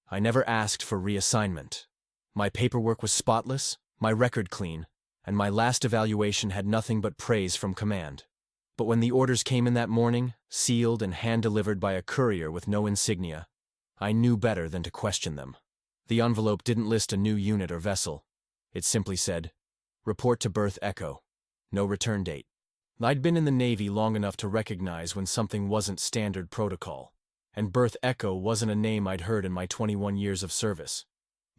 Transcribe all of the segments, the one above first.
I never asked for reassignment. My paperwork was spotless, my record clean, and my last evaluation had nothing but praise from command. But when the orders came in that morning, sealed and hand-delivered by a courier with no insignia, I knew better than to question them. The envelope didn't list a new unit or vessel. It simply said, "Report to Berth Echo. No return date." I'd been in the Navy long enough to recognize when something wasn't standard protocol, and Berth Echo wasn't a name I'd heard in my 21 years of service.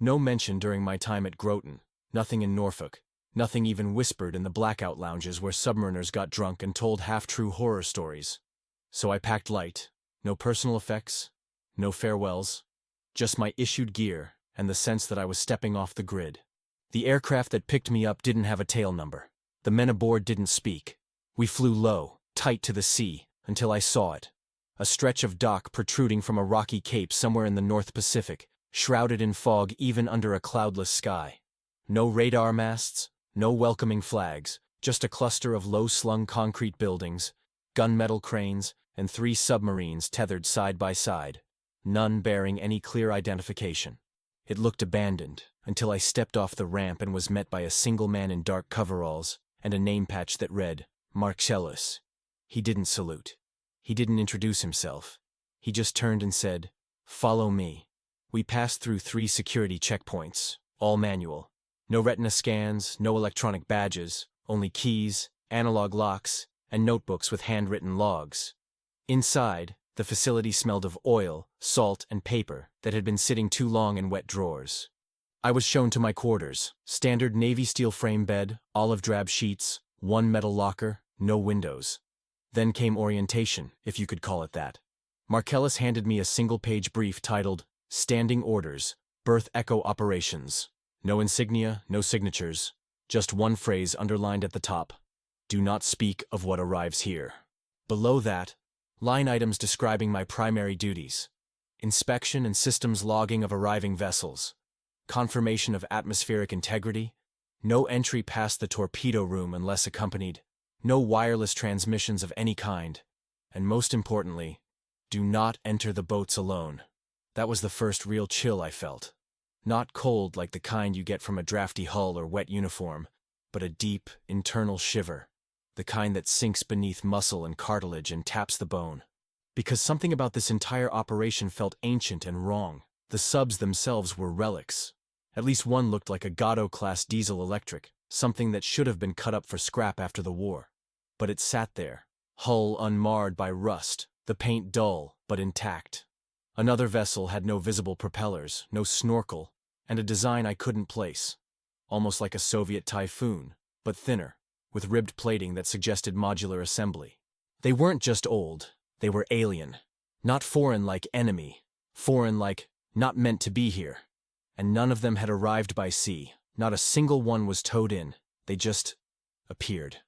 No mention during my time at Groton, nothing in Norfolk, nothing even whispered in the blackout lounges where submariners got drunk and told half-true horror stories. So I packed light, no personal effects, no farewells, just my issued gear and the sense that I was stepping off the grid. The aircraft that picked me up didn't have a tail number. The men aboard didn't speak. We flew low, tight to the sea, until I saw it. A stretch of dock protruding from a rocky cape somewhere in the North Pacific, shrouded in fog even under a cloudless sky. No radar masts, no welcoming flags, just a cluster of low-slung concrete buildings, gunmetal cranes, and 3 submarines tethered side by side, none bearing any clear identification. It looked abandoned, until I stepped off the ramp and was met by a single man in dark coveralls and a name patch that read, Marcellus. He didn't salute. He didn't introduce himself. He just turned and said, "Follow me." We passed through 3 security checkpoints, all manual. No retina scans, no electronic badges, only keys, analog locks, and notebooks with handwritten logs. Inside, the facility smelled of oil, salt, and paper that had been sitting too long in wet drawers. I was shown to my quarters, standard Navy steel frame bed, olive drab sheets, 1 metal locker, no windows. Then came orientation, if you could call it that. Marcellus handed me a single-page brief titled, Standing Orders, Berth Echo Operations. No insignia, no signatures, just one phrase underlined at the top. Do not speak of what arrives here. Below that, line items describing my primary duties. Inspection and systems logging of arriving vessels. Confirmation of atmospheric integrity. No entry past the torpedo room unless accompanied. No wireless transmissions of any kind. And most importantly, do not enter the boats alone. That was the first real chill I felt. Not cold like the kind you get from a drafty hull or wet uniform, but a deep, internal shiver. The kind that sinks beneath muscle and cartilage and taps the bone. Because something about this entire operation felt ancient and wrong. The subs themselves were relics. At least one looked like a Godot-class diesel-electric, something that should have been cut up for scrap after the war. But it sat there, hull unmarred by rust, the paint dull but intact. Another vessel had no visible propellers, no snorkel, and a design I couldn't place. Almost like a Soviet Typhoon, but thinner, with ribbed plating that suggested modular assembly. They weren't just old, they were alien. Not foreign like enemy, foreign like not meant to be here. And none of them had arrived by sea, not a single one was towed in, they just appeared.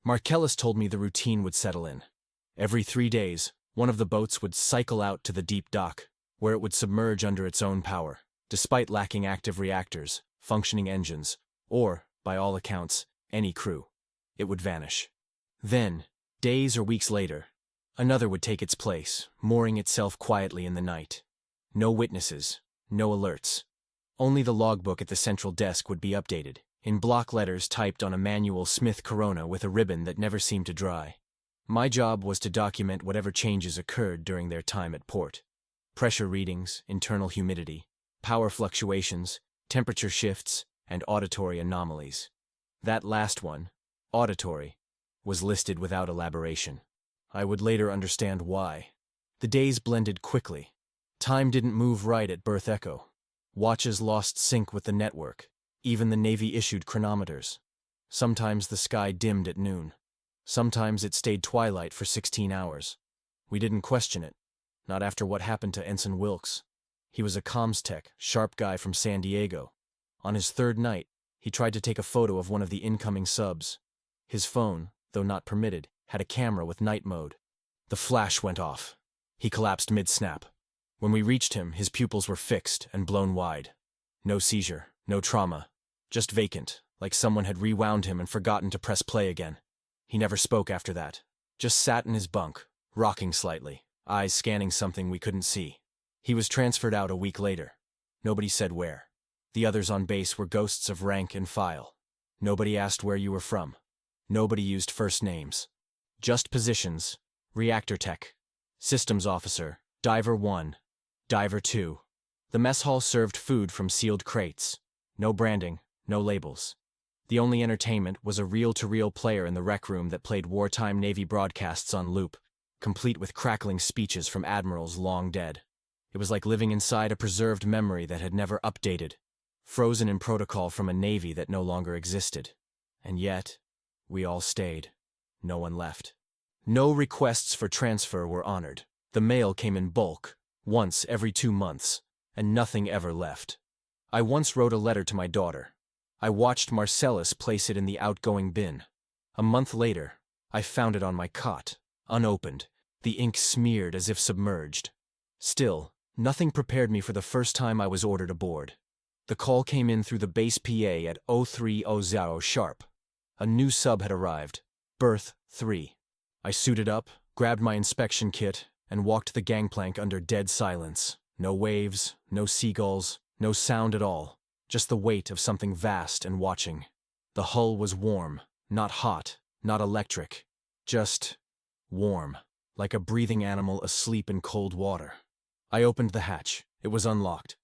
Marcellus told me the routine would settle in. Every 3 days, one of the boats would cycle out to the deep dock, where it would submerge under its own power, despite lacking active reactors, functioning engines, or, by all accounts, any crew. It would vanish. Then, days or weeks later, another would take its place, mooring itself quietly in the night. No witnesses, no alerts. Only the logbook at the central desk would be updated, in block letters typed on a manual Smith Corona with a ribbon that never seemed to dry. My job was to document whatever changes occurred during their time at port. Pressure readings, internal humidity, power fluctuations, temperature shifts, and auditory anomalies. That last one, auditory, was listed without elaboration. I would later understand why. The days blended quickly. Time didn't move right at Berth Echo. Watches lost sync with the network, even the Navy issued chronometers. Cometimes the sky dimmed at noon. Sometimes it stayed twilight for 16 hours. We didn't question it, not after what happened to Ensign Wilkes. He was a comms tech, sharp guy from San Diego. On his 3rd night, he tried to take a photo of one of the incoming subs. His phone, though not permitted, had a camera with night mode. The flash went off. He collapsed mid-snap. When we reached him, his pupils were fixed and blown wide. No seizure, no trauma, just vacant, like someone had rewound him and forgotten to press play again. He never spoke after that, just sat in his bunk, rocking slightly, eyes scanning something we couldn't see. He was transferred out a week later. Nobody said where. The others on base were ghosts of rank and file. Nobody asked where you were from. Nobody used first names. Just positions: reactor tech, systems officer, diver 1, diver 2. The mess hall served food from sealed crates. No branding, no labels. The only entertainment was a reel-to-reel player in the rec room that played wartime Navy broadcasts on loop, complete with crackling speeches from admirals long dead. It was like living inside a preserved memory that had never updated, frozen in protocol from a Navy that no longer existed. And yet, we all stayed. No one left. No requests for transfer were honored. The mail came in bulk, once every 2 months, and nothing ever left. I once wrote a letter to my daughter. I watched Marcellus place it in the outgoing bin. A month later, I found it on my cot, unopened, the ink smeared as if submerged. Still, nothing prepared me for the first time I was ordered aboard. The call came in through the base PA at 0300 sharp. A new sub had arrived, berth 3. I suited up, grabbed my inspection kit, and walked the gangplank under dead silence. No waves, no seagulls, no sound at all, just the weight of something vast and watching. The hull was warm, not hot, not electric, just warm, like a breathing animal asleep in cold water. I opened the hatch. It was unlocked.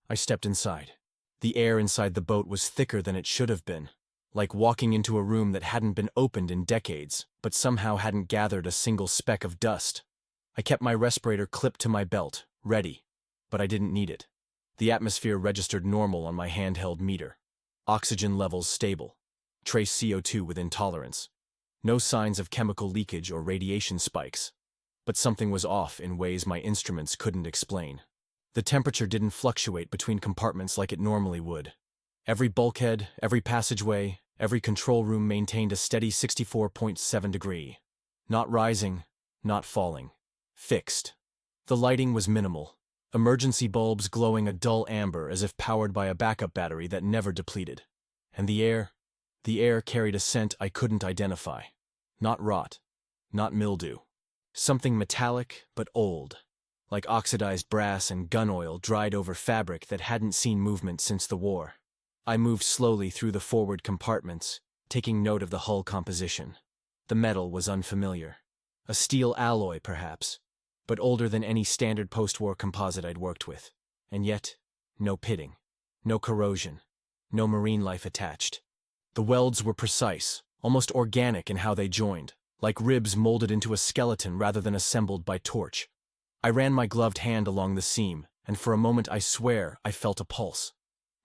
I stepped inside. The air inside the boat was thicker than it should have been, like walking into a room that hadn't been opened in decades, but somehow hadn't gathered a single speck of dust. I kept my respirator clipped to my belt, ready, but I didn't need it. The atmosphere registered normal on my handheld meter. Oxygen levels stable. Trace CO2 within tolerance. No signs of chemical leakage or radiation spikes. But something was off in ways my instruments couldn't explain. The temperature didn't fluctuate between compartments like it normally would. Every bulkhead, every passageway, every control room maintained a steady 64.7 degree. Not rising, not falling. Fixed. The lighting was minimal. Emergency bulbs glowing a dull amber as if powered by a backup battery that never depleted. And the air carried a scent I couldn't identify. Not rot, not mildew. Something metallic but old, like oxidized brass and gun oil dried over fabric that hadn't seen movement since the war. I moved slowly through the forward compartments, taking note of the hull composition. The metal was unfamiliar. A steel alloy, perhaps, but older than any standard post-war composite I'd worked with. And yet, no pitting, no corrosion, no marine life attached. The welds were precise, almost organic in how they joined, like ribs molded into a skeleton rather than assembled by torch. I ran my gloved hand along the seam, and for a moment I swear I felt a pulse.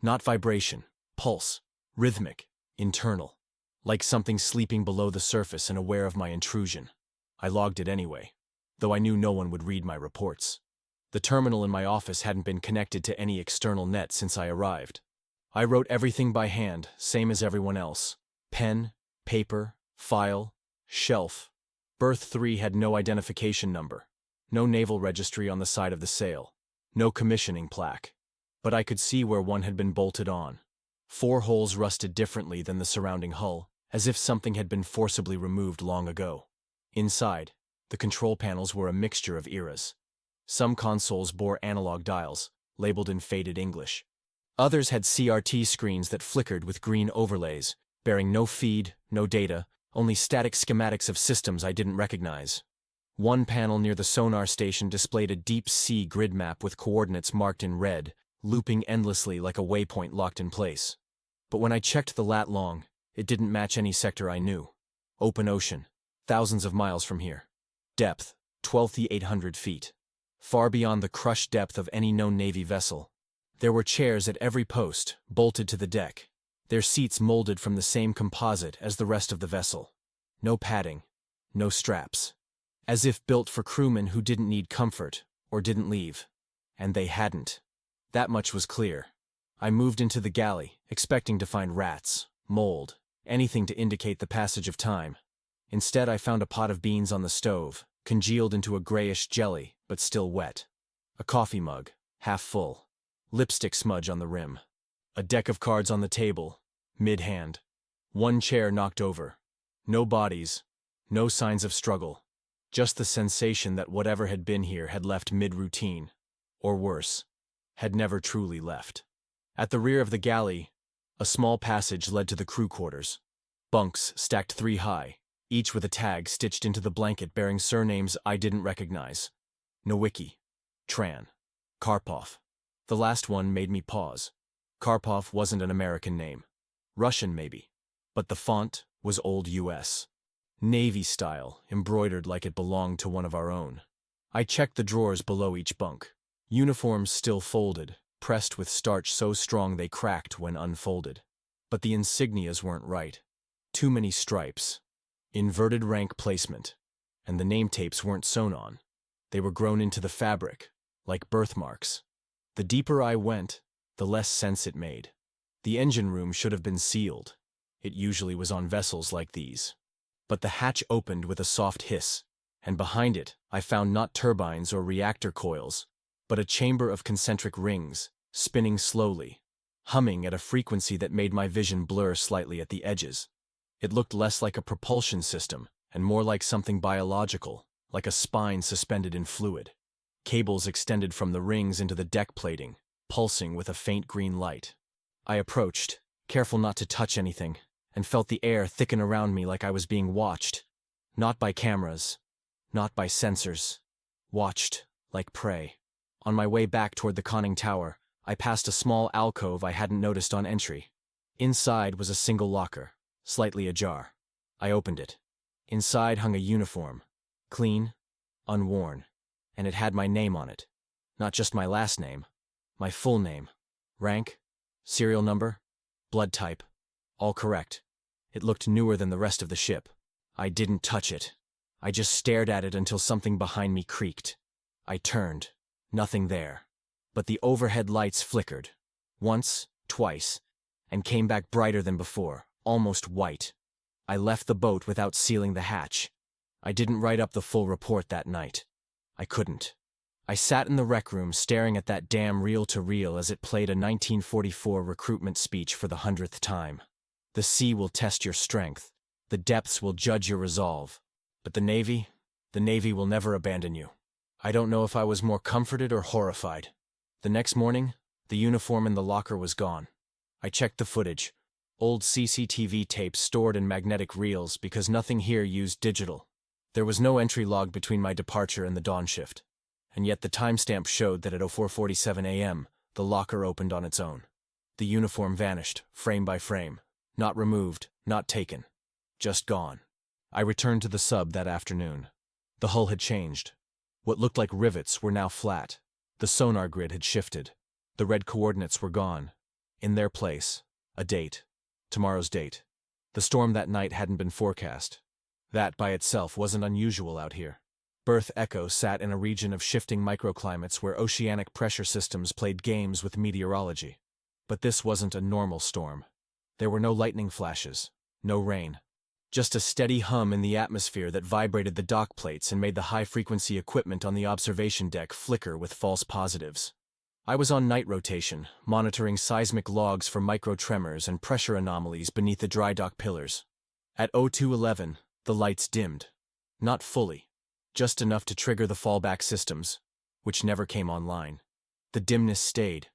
Not vibration, pulse, rhythmic, internal, like something sleeping below the surface and aware of my intrusion. I logged it anyway, though I knew no one would read my reports. The terminal in my office hadn't been connected to any external net since I arrived. I wrote everything by hand, same as everyone else. Pen, paper, file, shelf. Berth 3 had no identification number, no naval registry on the side of the sail, no commissioning plaque. But I could see where one had been bolted on. 4 holes rusted differently than the surrounding hull, as if something had been forcibly removed long ago. Inside, the control panels were a mixture of eras. Some consoles bore analog dials, labeled in faded English. Others had CRT screens that flickered with green overlays, bearing no feed, no data, only static schematics of systems I didn't recognize. One panel near the sonar station displayed a deep-sea grid map with coordinates marked in red, looping endlessly like a waypoint locked in place. But when I checked the lat long, it didn't match any sector I knew. Open ocean, thousands of miles from here. Depth, 12,800 feet. Far beyond the crushed depth of any known Navy vessel. There were chairs at every post, bolted to the deck, their seats molded from the same composite as the rest of the vessel. No padding, no straps. As if built for crewmen who didn't need comfort, or didn't leave. And they hadn't. That much was clear. I moved into the galley, expecting to find rats, mold, anything to indicate the passage of time. Instead, I found a pot of beans on the stove, congealed into a grayish jelly, but still wet. A coffee mug, half full. Lipstick smudge on the rim. A deck of cards on the table, mid-hand. One chair knocked over. No bodies, no signs of struggle. Just the sensation that whatever had been here had left mid-routine. Or worse. had never truly left. At the rear of the galley, a small passage led to the crew quarters. Bunks stacked 3 high, each with a tag stitched into the blanket bearing surnames I didn't recognize. Nowicki, Tran, Karpov. The last one made me pause. Karpov wasn't an American name. Russian, maybe. But the font was old US. Navy style, embroidered like it belonged to one of our own. I checked the drawers below each bunk. Uniforms still folded, pressed with starch so strong they cracked when unfolded. But the insignias weren't right. Too many stripes. Inverted rank placement. And the name tapes weren't sewn on. They were grown into the fabric, like birthmarks. The deeper I went, the less sense it made. The engine room should have been sealed. It usually was on vessels like these. But the hatch opened with a soft hiss, and behind it I found not turbines or reactor coils, but a chamber of concentric rings, spinning slowly, humming at a frequency that made my vision blur slightly at the edges. It looked less like a propulsion system, and more like something biological, like a spine suspended in fluid. Cables extended from the rings into the deck plating, pulsing with a faint green light. I approached, careful not to touch anything, and felt the air thicken around me like I was being watched. Not by cameras, not by sensors. Watched, like prey. On my way back toward the conning tower, I passed a small alcove I hadn't noticed on entry. Inside was a single locker, slightly ajar. I opened it. Inside hung a uniform, clean, unworn, and it had my name on it. Not just my last name, my full name. Rank, serial number, blood type, all correct. It looked newer than the rest of the ship. I didn't touch it. I just stared at it until something behind me creaked. I turned. Nothing there. But the overhead lights flickered. Once, twice, and came back brighter than before, almost white. I left the boat without sealing the hatch. I didn't write up the full report that night. I couldn't. I sat in the rec room staring at that damn reel-to-reel as it played a 1944 recruitment speech for the 100th time. The sea will test your strength. The depths will judge your resolve. But the Navy will never abandon you. I don't know if I was more comforted or horrified. The next morning, the uniform in the locker was gone. I checked the footage. Old CCTV tapes stored in magnetic reels because nothing here used digital. There was no entry log between my departure and the dawn shift. And yet the timestamp showed that at 04:47 a.m., the locker opened on its own. The uniform vanished, frame by frame. Not removed, not taken. Just gone. I returned to the sub that afternoon. The hull had changed. What looked like rivets were now flat. The sonar grid had shifted. The red coordinates were gone. In their place, a date. Tomorrow's date. The storm that night hadn't been forecast. That by itself wasn't unusual out here. Berth Echo sat in a region of shifting microclimates where oceanic pressure systems played games with meteorology. But this wasn't a normal storm. There were no lightning flashes, no rain. Just a steady hum in the atmosphere that vibrated the dock plates and made the high-frequency equipment on the observation deck flicker with false positives. I was on night rotation, monitoring seismic logs for microtremors and pressure anomalies beneath the dry dock pillars. At 02:11, the lights dimmed. Not fully. Just enough to trigger the fallback systems, which never came online. The dimness stayed,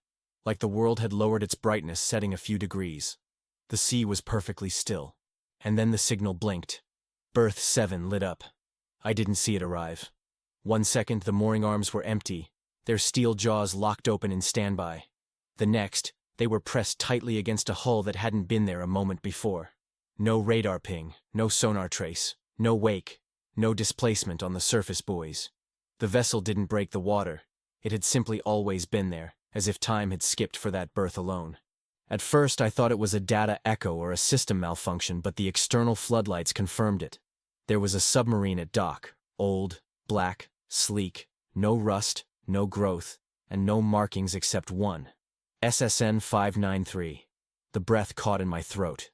like the world had lowered its brightness setting a few degrees. The sea was perfectly still. And then the signal blinked. Berth 7 lit up. I didn't see it arrive. 1 second, the mooring arms were empty, their steel jaws locked open in standby. The next, they were pressed tightly against a hull that hadn't been there a moment before. No radar ping, no sonar trace, no wake, no displacement on the surface buoys. The vessel didn't break the water. It had simply always been there, as if time had skipped for that berth alone. At first, I thought it was a data echo or a system malfunction, but the external floodlights confirmed it. There was a submarine at dock, old, black, sleek, no rust, no growth, and no markings except one. SSN 593. The breath caught in my throat.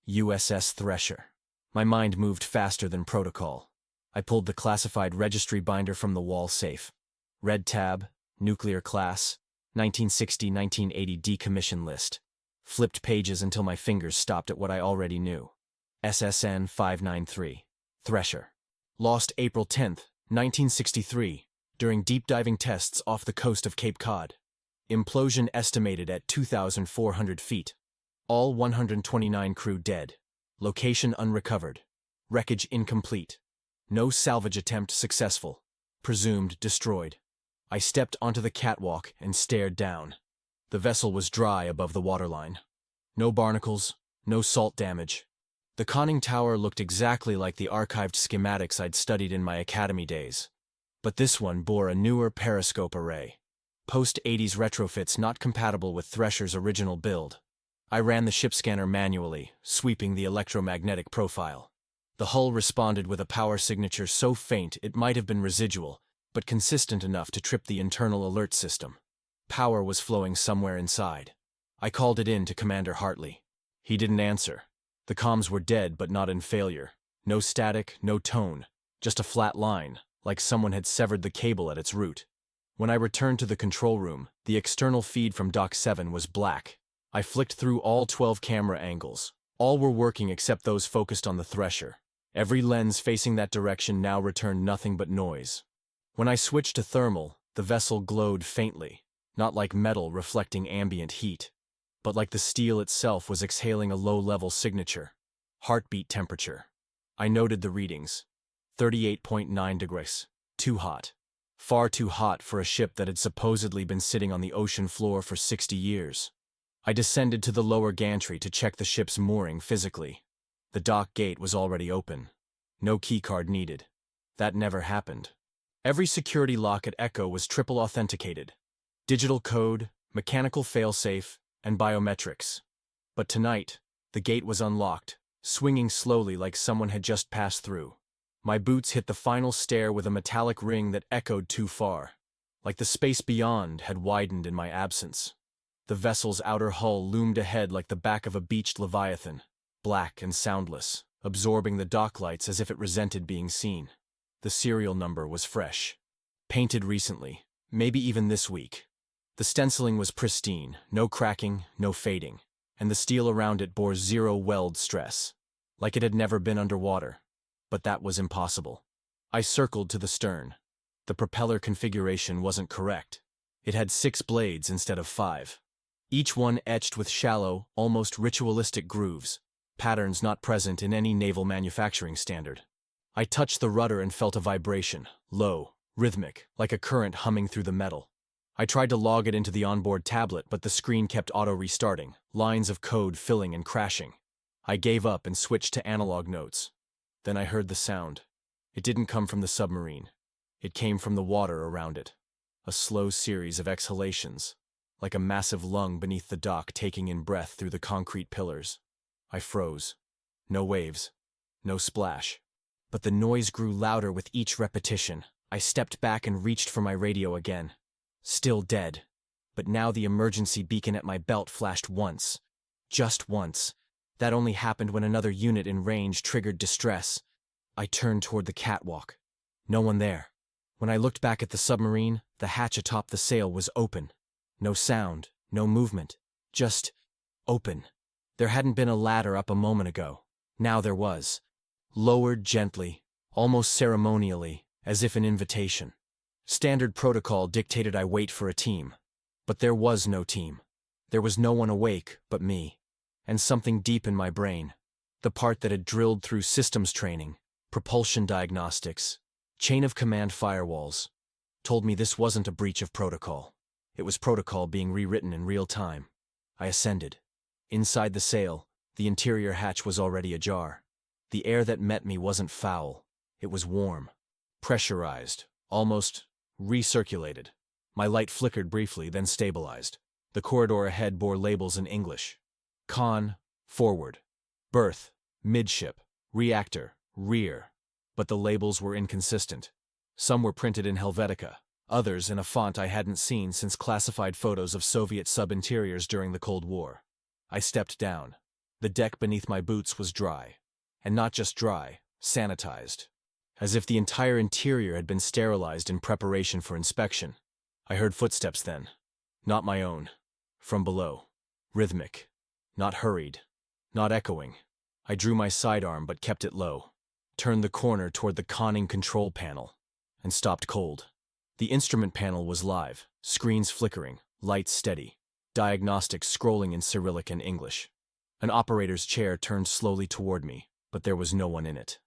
USS Thresher. My mind moved faster than protocol. I pulled the classified registry binder from the wall safe. Red tab, nuclear class, 1960-1980 decommission list. Flipped pages until my fingers stopped at what I already knew. SSN 593. Thresher. Lost April 10, 1963, during deep-diving tests off the coast of Cape Cod. Implosion estimated at 2,400 feet. All 129 crew dead. Location unrecovered. Wreckage incomplete. No salvage attempt successful. Presumed destroyed. I stepped onto the catwalk and stared down. The vessel was dry above the waterline. No barnacles, no salt damage. The conning tower looked exactly like the archived schematics I'd studied in my academy days. But this one bore a newer periscope array. Post-80s retrofits not compatible with Thresher's original build. I ran the ship scanner manually, sweeping the electromagnetic profile. The hull responded with a power signature so faint it might have been residual, but consistent enough to trip the internal alert system. Power was flowing somewhere inside. I called it in to Commander Hartley. He didn't answer. The comms were dead but not in failure. No static, no tone, just a flat line, like someone had severed the cable at its root. When I returned to the control room, the external feed from Dock 7 was black. I flicked through all 12 camera angles. All were working except those focused on the Thresher. Every lens facing that direction now returned nothing but noise. When I switched to thermal, the vessel glowed faintly, not like metal reflecting ambient heat, but like the steel itself was exhaling a low-level signature. Heartbeat temperature. I noted the readings. 38.9 degrees. Too hot. Far too hot for a ship that had supposedly been sitting on the ocean floor for 60 years. I descended to the lower gantry to check the ship's mooring physically. The dock gate was already open. No keycard needed. That never happened. Every security lock at Echo was triple authenticated. Digital code, mechanical failsafe, and biometrics. But tonight, the gate was unlocked, swinging slowly like someone had just passed through. My boots hit the final stair with a metallic ring that echoed too far, like the space beyond had widened in my absence. The vessel's outer hull loomed ahead like the back of a beached leviathan, black and soundless, absorbing the dock lights as if it resented being seen. The serial number was fresh. Painted recently, maybe even this week. The stenciling was pristine, no cracking, no fading, and the steel around it bore zero weld stress, like it had never been underwater. But that was impossible. I circled to the stern. The propeller configuration wasn't correct. It had 6 blades instead of 5. Each one etched with shallow, almost ritualistic grooves, patterns not present in any naval manufacturing standard. I touched the rudder and felt a vibration, low, rhythmic, like a current humming through the metal. I tried to log it into the onboard tablet, but the screen kept auto-restarting, lines of code filling and crashing. I gave up and switched to analog notes. Then I heard the sound. It didn't come from the submarine. It came from the water around it. A slow series of exhalations, like a massive lung beneath the dock taking in breath through the concrete pillars. I froze. No waves. No splash. But the noise grew louder with each repetition. I stepped back and reached for my radio again. Still dead. But now the emergency beacon at my belt flashed once. Just once. That only happened when another unit in range triggered distress. I turned toward the catwalk. No one there. When I looked back at the submarine, the hatch atop the sail was open. No sound, no movement. Just open. There hadn't been a ladder up a moment ago. Now there was. Lowered gently, almost ceremonially, as if an invitation. Standard protocol dictated I wait for a team. But there was no team. There was no one awake but me. And something deep in my brain, the part that had drilled through systems training, propulsion diagnostics, chain of command firewalls, told me this wasn't a breach of protocol. It was protocol being rewritten in real time. I ascended. Inside the sail, the interior hatch was already ajar. The air that met me wasn't foul. It was warm, pressurized, almost recirculated. My light flickered briefly, then stabilized. The corridor ahead bore labels in English. Con, forward. Berth, midship. Reactor, rear. But the labels were inconsistent. Some were printed in Helvetica, others in a font I hadn't seen since classified photos of Soviet sub-interiors during the Cold War. I stepped down. The deck beneath my boots was dry. And not just dry, sanitized. As if the entire interior had been sterilized in preparation for inspection. I heard footsteps then. Not my own. From below. Rhythmic. Not hurried. Not echoing. I drew my sidearm but kept it low. Turned the corner toward the conning control panel. And stopped cold. The instrument panel was live, screens flickering, Lights steady. Diagnostics scrolling in Cyrillic and English. An operator's chair turned slowly toward me, but there was no one in it.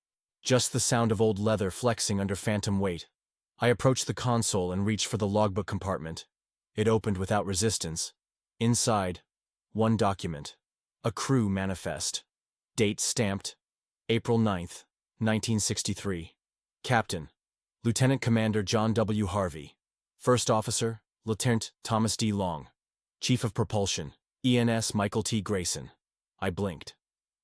Just the sound of old leather flexing under phantom weight. I approached the console and reached for the logbook compartment. It opened without resistance. Inside, one document. A crew manifest. Date stamped, April 9th, 1963. Captain, Lieutenant Commander John W. Harvey. First Officer, Lieutenant Thomas D. Long. Chief of Propulsion, ENS Michael T. Grayson. I blinked.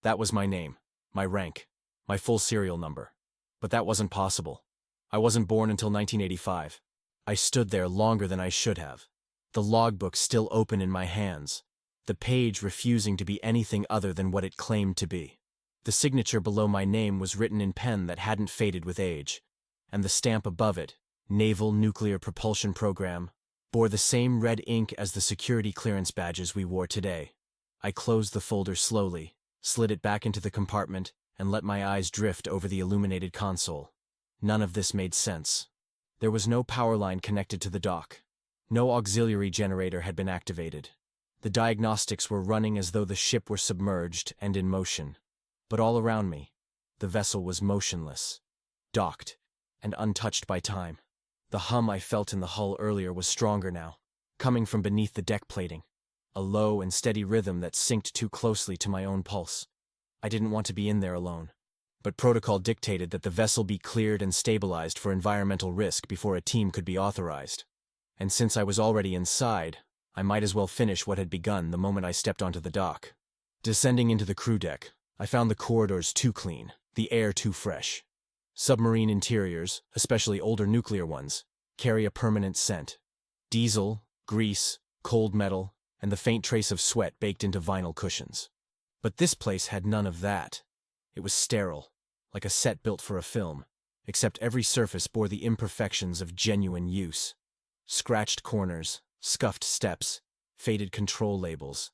That was my name, my rank, my full serial number. But that wasn't possible. I wasn't born until 1985. I stood there longer than I should have. The logbook still open in my hands, the page refusing to be anything other than what it claimed to be. The signature below my name was written in pen that hadn't faded with age, and the stamp above it, Naval Nuclear Propulsion Program, bore the same red ink as the security clearance badges we wore today. I closed the folder slowly, slid it back into the compartment, and let my eyes drift over the illuminated console. None of this made sense. There was no power line connected to the dock. No auxiliary generator had been activated. The diagnostics were running as though the ship were submerged and in motion. But all around me, the vessel was motionless, docked, and untouched by time. The hum I felt in the hull earlier was stronger now, coming from beneath the deck plating, a low and steady rhythm that synced too closely to my own pulse. I didn't want to be in there alone, but protocol dictated that the vessel be cleared and stabilized for environmental risk before a team could be authorized. And since I was already inside, I might as well finish what had begun the moment I stepped onto the dock. Descending into the crew deck, I found the corridors too clean, the air too fresh. Submarine interiors, especially older nuclear ones, carry a permanent scent. Diesel, grease, cold metal, and the faint trace of sweat baked into vinyl cushions. But this place had none of that. It was sterile, like a set built for a film, except every surface bore the imperfections of genuine use. Scratched corners, scuffed steps, faded control labels.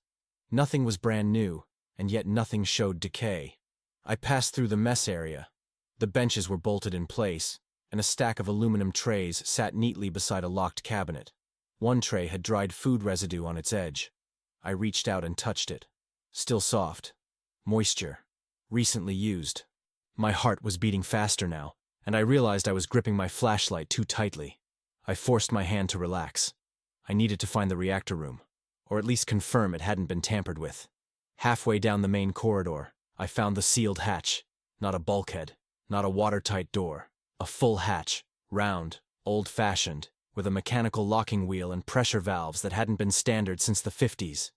Nothing was brand new, and yet nothing showed decay. I passed through the mess area. The benches were bolted in place, and a stack of aluminum trays sat neatly beside a locked cabinet. One tray had dried food residue on its edge. I reached out and touched it. Still soft. Moisture. Recently used. My heart was beating faster now, and I realized I was gripping my flashlight too tightly. I forced my hand to relax. I needed to find the reactor room, or at least confirm it hadn't been tampered with. Halfway down the main corridor, I found the sealed hatch. Not a bulkhead, not a watertight door. A full hatch, round, old-fashioned, with a mechanical locking wheel and pressure valves that hadn't been standard since the 50s.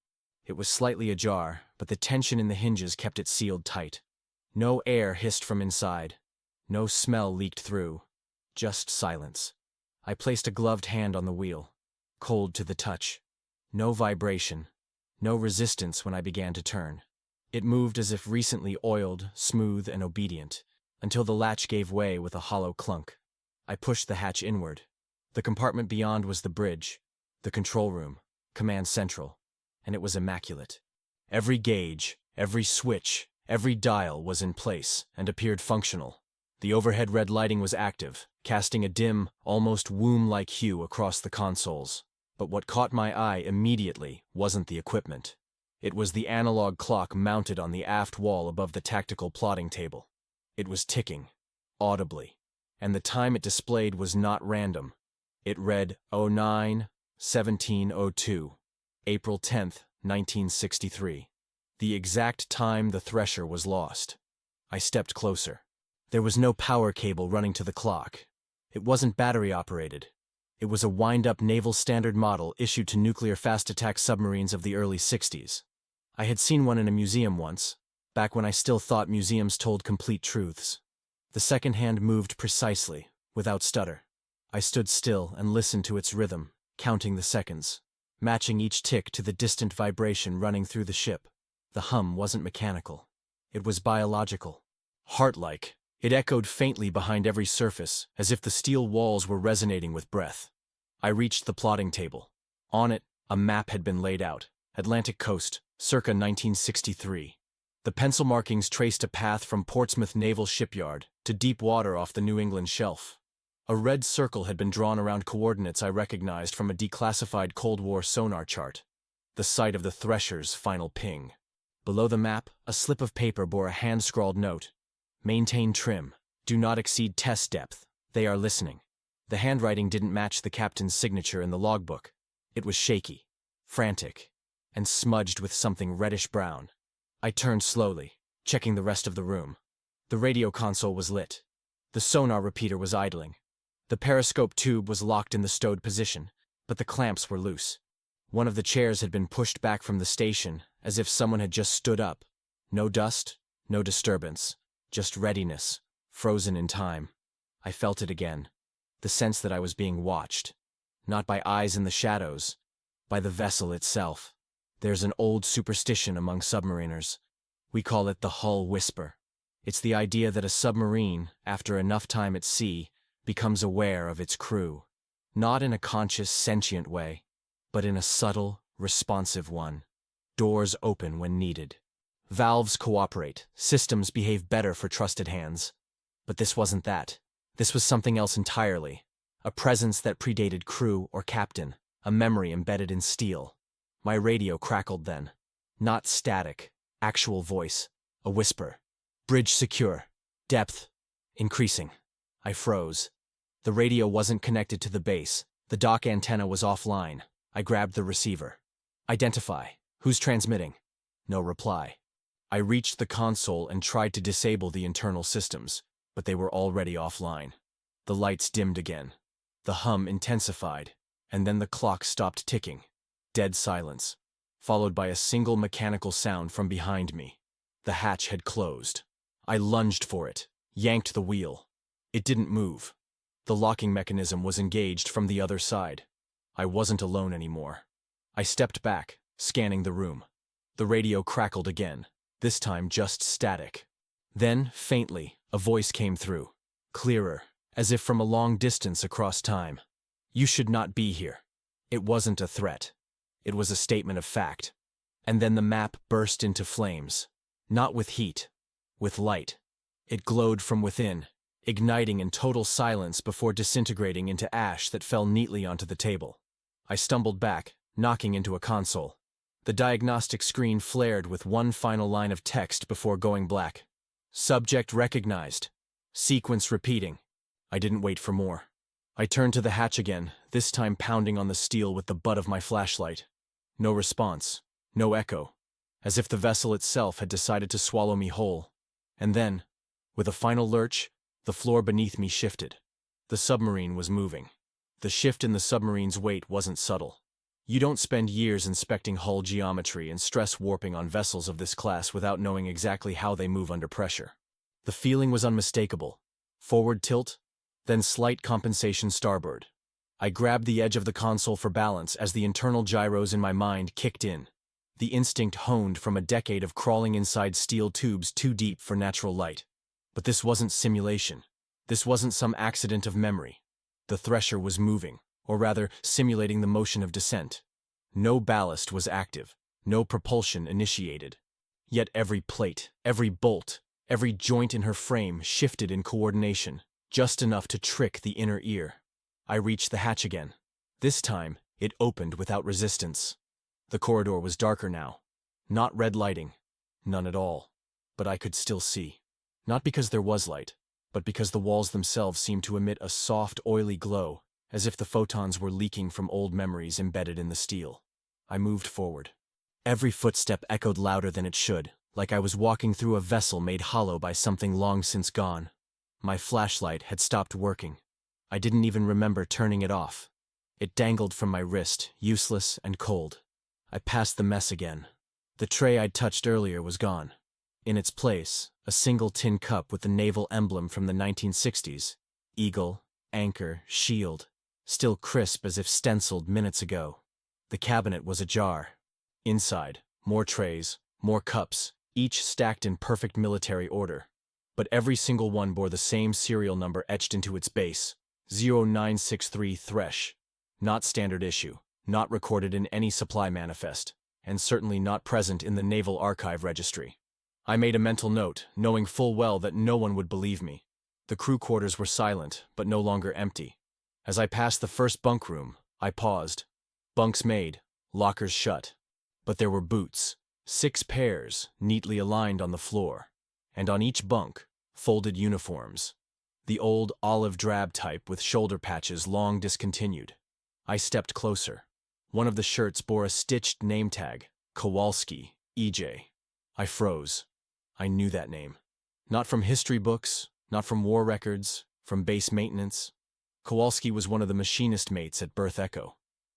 It was slightly ajar, but the tension in the hinges kept it sealed tight. No air hissed from inside. No smell leaked through. Just silence. I placed a gloved hand on the wheel, cold to the touch. No vibration. No resistance when I began to turn. It moved as if recently oiled, smooth, and obedient, until the latch gave way with a hollow clunk. I pushed the hatch inward. The compartment beyond was the bridge, the control room, command central, and it was immaculate. Every gauge, every switch, every dial was in place and appeared functional. The overhead red lighting was active, casting a dim, almost womb-like hue across the consoles. But what caught my eye immediately wasn't the equipment. It was the analog clock mounted on the aft wall above the tactical plotting table. It was ticking, audibly, and the time it displayed was not random. It read 09-1702, April 10th, 1963. The exact time the Thresher was lost. I stepped closer. There was no power cable running to the clock. It wasn't battery-operated. It was a wind-up naval standard model issued to nuclear fast-attack submarines of the early 60s. I had seen one in a museum once, back when I still thought museums told complete truths. The second hand moved precisely, without stutter. I stood still and listened to its rhythm, counting the seconds, matching each tick to the distant vibration running through the ship. The hum wasn't mechanical. It was biological. Heart-like. It echoed faintly behind every surface, as if the steel walls were resonating with breath. I reached the plotting table. On it, a map had been laid out. Atlantic coast, circa 1963. The pencil markings traced a path from Portsmouth Naval Shipyard to deep water off the New England shelf. A red circle had been drawn around coordinates I recognized from a declassified Cold War sonar chart, the site of the Thresher's final ping. Below the map, a slip of paper bore a hand-scrawled note. Maintain trim. Do not exceed test depth. They are listening. The handwriting didn't match the captain's signature in the logbook. It was shaky, frantic, and smudged with something reddish-brown. I turned slowly, checking the rest of the room. The radio console was lit. The sonar repeater was idling. The periscope tube was locked in the stowed position, but the clamps were loose. One of the chairs had been pushed back from the station, as if someone had just stood up. No dust, no disturbance, just readiness, frozen in time. I felt it again, the sense that I was being watched. Not by eyes in the shadows, by the vessel itself. There's an old superstition among submariners. We call it the hull whisper. It's the idea that a submarine, after enough time at sea, becomes aware of its crew. Not in a conscious, sentient way, but in a subtle, responsive one. Doors open when needed. Valves cooperate, systems behave better for trusted hands. But this wasn't that. This was something else entirely. A presence that predated crew or captain, a memory embedded in steel. My radio crackled then. Not static, actual voice, a whisper. Bridge secure. Depth increasing. I froze. The radio wasn't connected to the base. The dock antenna was offline. I grabbed the receiver. Identify. Who's transmitting? No reply. I reached the console and tried to disable the internal systems, but they were already offline. The lights dimmed again. The hum intensified, and then the clock stopped ticking. Dead silence, followed by a single mechanical sound from behind me. The hatch had closed. I lunged for it, yanked the wheel. It didn't move. The locking mechanism was engaged from the other side. I wasn't alone anymore. I stepped back, scanning the room. The radio crackled again, this time just static. Then, faintly, a voice came through, clearer, as if from a long distance across time. You should not be here. It wasn't a threat. It was a statement of fact. And then the map burst into flames. Not with heat, with light. It glowed from within, igniting in total silence before disintegrating into ash that fell neatly onto the table. I stumbled back, knocking into a console. The diagnostic screen flared with one final line of text before going black. Subject recognized. Sequence repeating. I didn't wait for more. I turned to the hatch again, this time pounding on the steel with the butt of my flashlight. No response. No echo. As if the vessel itself had decided to swallow me whole. And then, with a final lurch, the floor beneath me shifted. The submarine was moving. The shift in the submarine's weight wasn't subtle. You don't spend years inspecting hull geometry and stress warping on vessels of this class without knowing exactly how they move under pressure. The feeling was unmistakable. Forward tilt, then slight compensation starboard. I grabbed the edge of the console for balance as the internal gyros in my mind kicked in. The instinct honed from a decade of crawling inside steel tubes too deep for natural light. But this wasn't simulation. This wasn't some accident of memory. The Thresher was moving, or rather, simulating the motion of descent. No ballast was active, no propulsion initiated. Yet every plate, every bolt, every joint in her frame shifted in coordination, just enough to trick the inner ear. I reached the hatch again. This time, it opened without resistance. The corridor was darker now. Not red lighting. None at all. But I could still see. Not because there was light, but because the walls themselves seemed to emit a soft, oily glow, as if the photons were leaking from old memories embedded in the steel. I moved forward. Every footstep echoed louder than it should, like I was walking through a vessel made hollow by something long since gone. My flashlight had stopped working. I didn't even remember turning it off. It dangled from my wrist, useless and cold. I passed the mess again. The tray I'd touched earlier was gone. In its place, a single tin cup with the naval emblem from the 1960s. Eagle, anchor, shield. Still crisp as if stenciled minutes ago. The cabinet was ajar. Inside, more trays, more cups, each stacked in perfect military order. But every single one bore the same serial number etched into its base, 0963 Thresh. Not standard issue, not recorded in any supply manifest, and certainly not present in the Naval Archive Registry. I made a mental note, knowing full well that no one would believe me. The The crew quarters were silent, but no longer empty. As I passed the first bunk room, I paused. Bunks made, lockers shut. But there were boots, 6 pairs, neatly aligned on the floor. And on each bunk, folded uniforms. The old olive drab type with shoulder patches long discontinued. I stepped closer. One of the shirts bore a stitched name tag, Kowalski, EJ. I froze. I knew that name. Not from history books, not from war records, from base maintenance. Kowalski was one of the machinist mates at Berth Echo.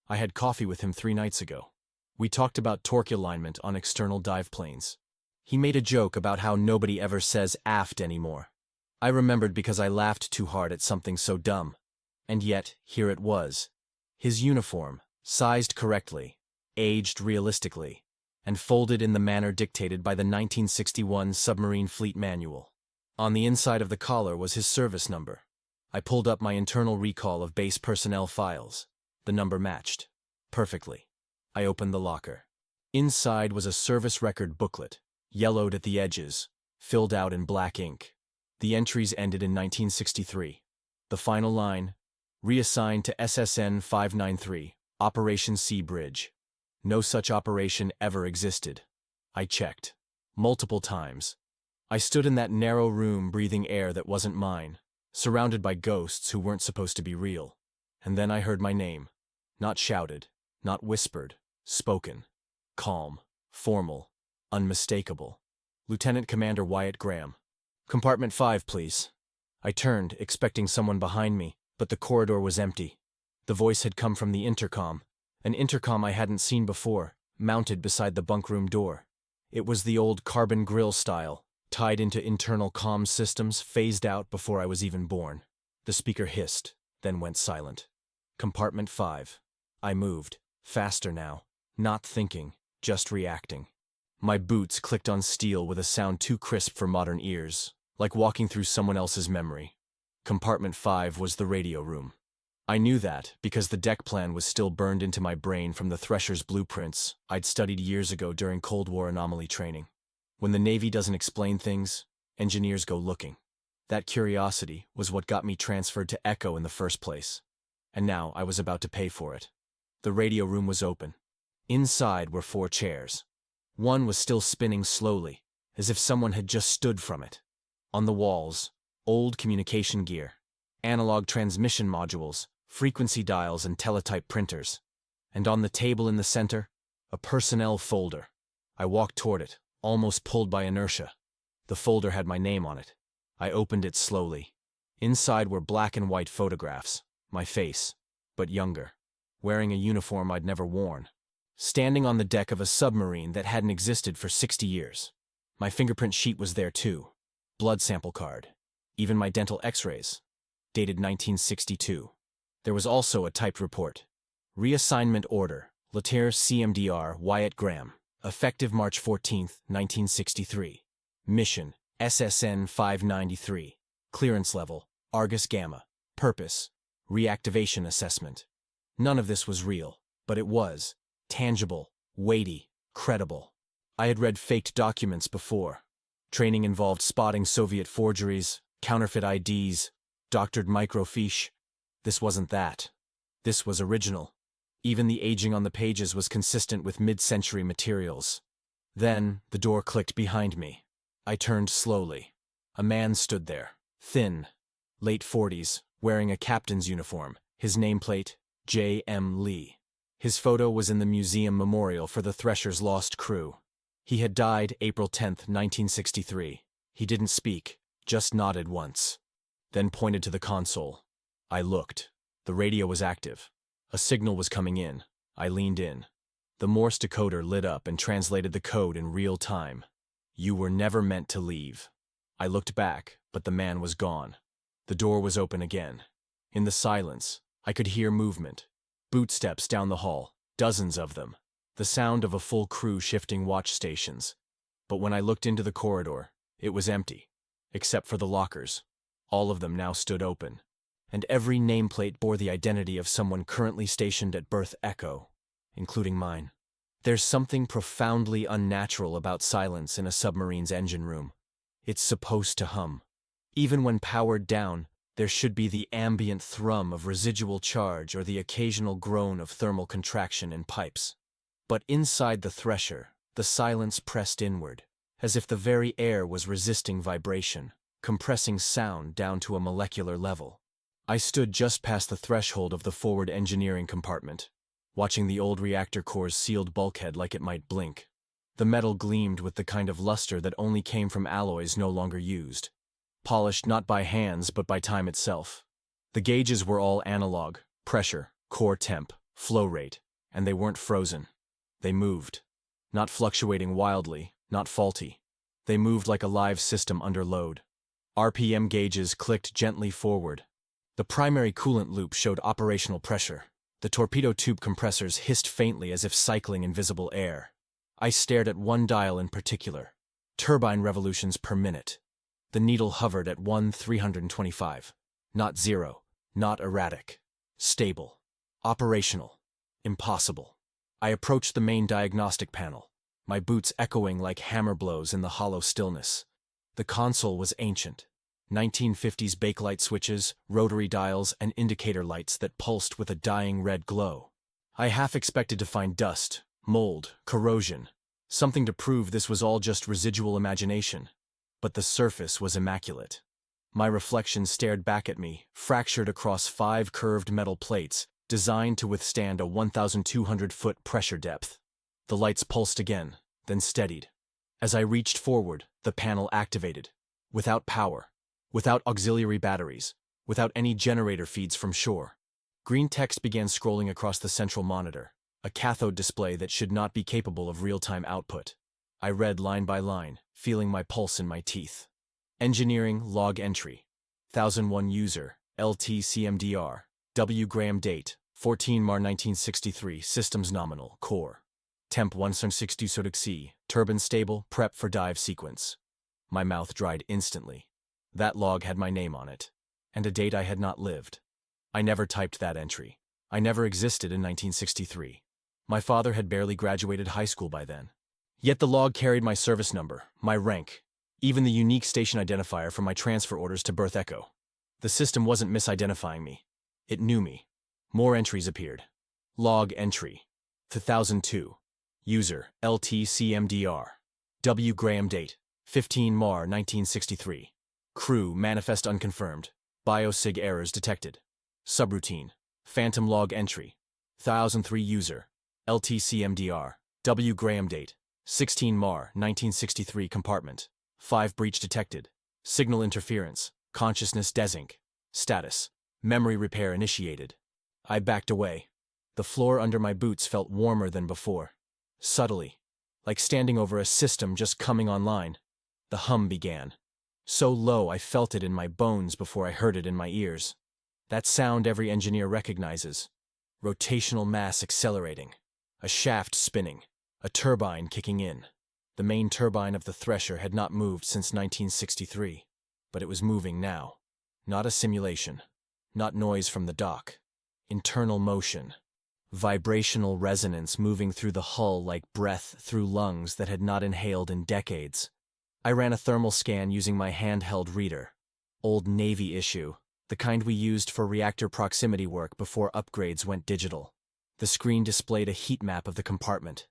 I had coffee with him 3 nights ago. We talked about torque alignment on external dive planes. He made a joke about how nobody ever says aft anymore. I remembered because I laughed too hard at something so dumb. And yet, here it was. His uniform, sized correctly, aged realistically, and folded in the manner dictated by the 1961 Submarine Fleet Manual. On the inside of the collar was his service number. I pulled up my internal recall of base personnel files. The number matched. Perfectly. I opened the locker. Inside was a service record booklet, yellowed at the edges, filled out in black ink. The entries ended in 1963. The final line, reassigned to SSN 593, Operation Sea Bridge. No such operation ever existed. I checked. Multiple times. I stood in that narrow room breathing air that wasn't mine, surrounded by ghosts who weren't supposed to be real. And then I heard my name. Not shouted, not whispered, spoken. Calm, formal, unmistakable. Lieutenant Commander Wyatt Graham. Compartment 5, please. I turned, expecting someone behind me, but the corridor was empty. The voice had come from the intercom, an intercom I hadn't seen before, mounted beside the bunkroom door. It was the old carbon grill style, tied into internal comm systems, phased out before I was even born. The speaker hissed, then went silent. Compartment 5. I moved, faster now, not thinking, just reacting. My boots clicked on steel with a sound too crisp for modern ears, like walking through someone else's memory. Compartment 5 was the radio room. I knew that because the deck plan was still burned into my brain from the Thresher's blueprints I'd studied years ago during Cold War anomaly training. When the Navy doesn't explain things, engineers go looking. That curiosity was what got me transferred to Echo in the first place. And now I was about to pay for it. The radio room was open. Inside were 4 chairs. One was still spinning slowly, as if someone had just stood from it. On the walls, old communication gear, analog transmission modules, frequency dials and teletype printers. And on the table in the center, a personnel folder. I walked toward it, almost pulled by inertia. The folder had my name on it. I opened it slowly. Inside were black and white photographs, my face, but younger, wearing a uniform I'd never worn, standing on the deck of a submarine that hadn't existed for 60 years. My fingerprint sheet was there too, blood sample card, even my dental x-rays, dated 1962. There was also a typed report. Reassignment order, Latir CMDR Wyatt Graham, effective March 14, 1963. Mission, SSN 593. Clearance level, Argus Gamma. Purpose, reactivation assessment. None of this was real, but it was tangible, weighty, credible. I had read faked documents before. Training involved spotting Soviet forgeries, counterfeit IDs, doctored microfiche. This wasn't that. This was original. Even the aging on the pages was consistent with mid-century materials. Then, the door clicked behind me. I turned slowly. A man stood there, thin, late 40s, wearing a captain's uniform, his nameplate, J.M. Lee. His photo was in the museum memorial for the Thresher's lost crew. He had died April 10, 1963. He didn't speak, just nodded once, then pointed to the console. I looked. The radio was active. A signal was coming in. I leaned in. The Morse decoder lit up and translated the code in real time. You were never meant to leave. I looked back, but the man was gone. The door was open again. In the silence, I could hear movement. Bootsteps down the hall, dozens of them. The sound of a full crew shifting watch stations. But when I looked into the corridor, it was empty, except for the lockers. All of them now stood open. And every nameplate bore the identity of someone currently stationed at Berth Echo, including mine. There's something profoundly unnatural about silence in a submarine's engine room. It's supposed to hum. Even when powered down, there should be the ambient thrum of residual charge or the occasional groan of thermal contraction in pipes. But inside the thresher, the silence pressed inward, as if the very air was resisting vibration, compressing sound down to a molecular level. I stood just past the threshold of the forward engineering compartment, watching the old reactor core's sealed bulkhead like it might blink. The metal gleamed with the kind of luster that only came from alloys no longer used, polished not by hands but by time itself. The gauges were all analog: pressure, core temp, flow rate, and they weren't frozen. They moved. Not fluctuating wildly, not faulty. They moved like a live system under load. RPM gauges clicked gently forward. The primary coolant loop showed operational pressure. The torpedo tube compressors hissed faintly as if cycling invisible air. I stared at one dial in particular. Turbine revolutions per minute. The needle hovered at 1/325. Not zero. Not erratic. Stable. Operational. Impossible. I approached the main diagnostic panel, my boots echoing like hammer blows in the hollow stillness. The console was ancient. 1950s bakelite switches, rotary dials, and indicator lights that pulsed with a dying red glow. I half expected to find dust, mold, corrosion, something to prove this was all just residual imagination. But the surface was immaculate. My reflection stared back at me, fractured across 5 curved metal plates, designed to withstand a 1,200-foot pressure depth. The lights pulsed again, then steadied. As I reached forward, the panel activated. Without power. Without auxiliary batteries. Without any generator feeds from shore. Green text began scrolling across the central monitor, a cathode display that should not be capable of real-time output. I read line by line, feeling my pulse in my teeth. Engineering log entry. 1001 user, LTCMDR. W. Graham date, 14 Mar 1963, systems nominal, core. Temp 160 Sodic C, turbine stable, prep for dive sequence. My mouth dried instantly. That log had my name on it, and a date I had not lived. I never typed that entry. I never existed in 1963. My father had barely graduated high school by then. Yet the log carried my service number, my rank, even the unique station identifier for my transfer orders to Berth Echo. The system wasn't misidentifying me. It knew me. More entries appeared. Log entry. 2002. User, LTCMDR. W. Graham date, 15 Mar 1963. Crew, manifest unconfirmed. Biosig errors detected. Subroutine. Phantom log entry. 1003 user, LTCMDR. W. Graham date, 16 Mar 1963 compartment. 5 breach detected. Signal interference. Consciousness desinc. Status. Memory repair initiated. I backed away. The floor under my boots felt warmer than before. Subtly. Like standing over a system just coming online. The hum began. So low I felt it in my bones before I heard it in my ears. That sound every engineer recognizes. Rotational mass accelerating. A shaft spinning. A turbine kicking in. The main turbine of the thresher had not moved since 1963. But it was moving now. Not a simulation. Not noise from the dock. Internal motion. Vibrational resonance moving through the hull like breath through lungs that had not inhaled in decades. I ran a thermal scan using my handheld reader. Old Navy issue, the kind we used for reactor proximity work before upgrades went digital. The screen displayed a heat map of the compartment.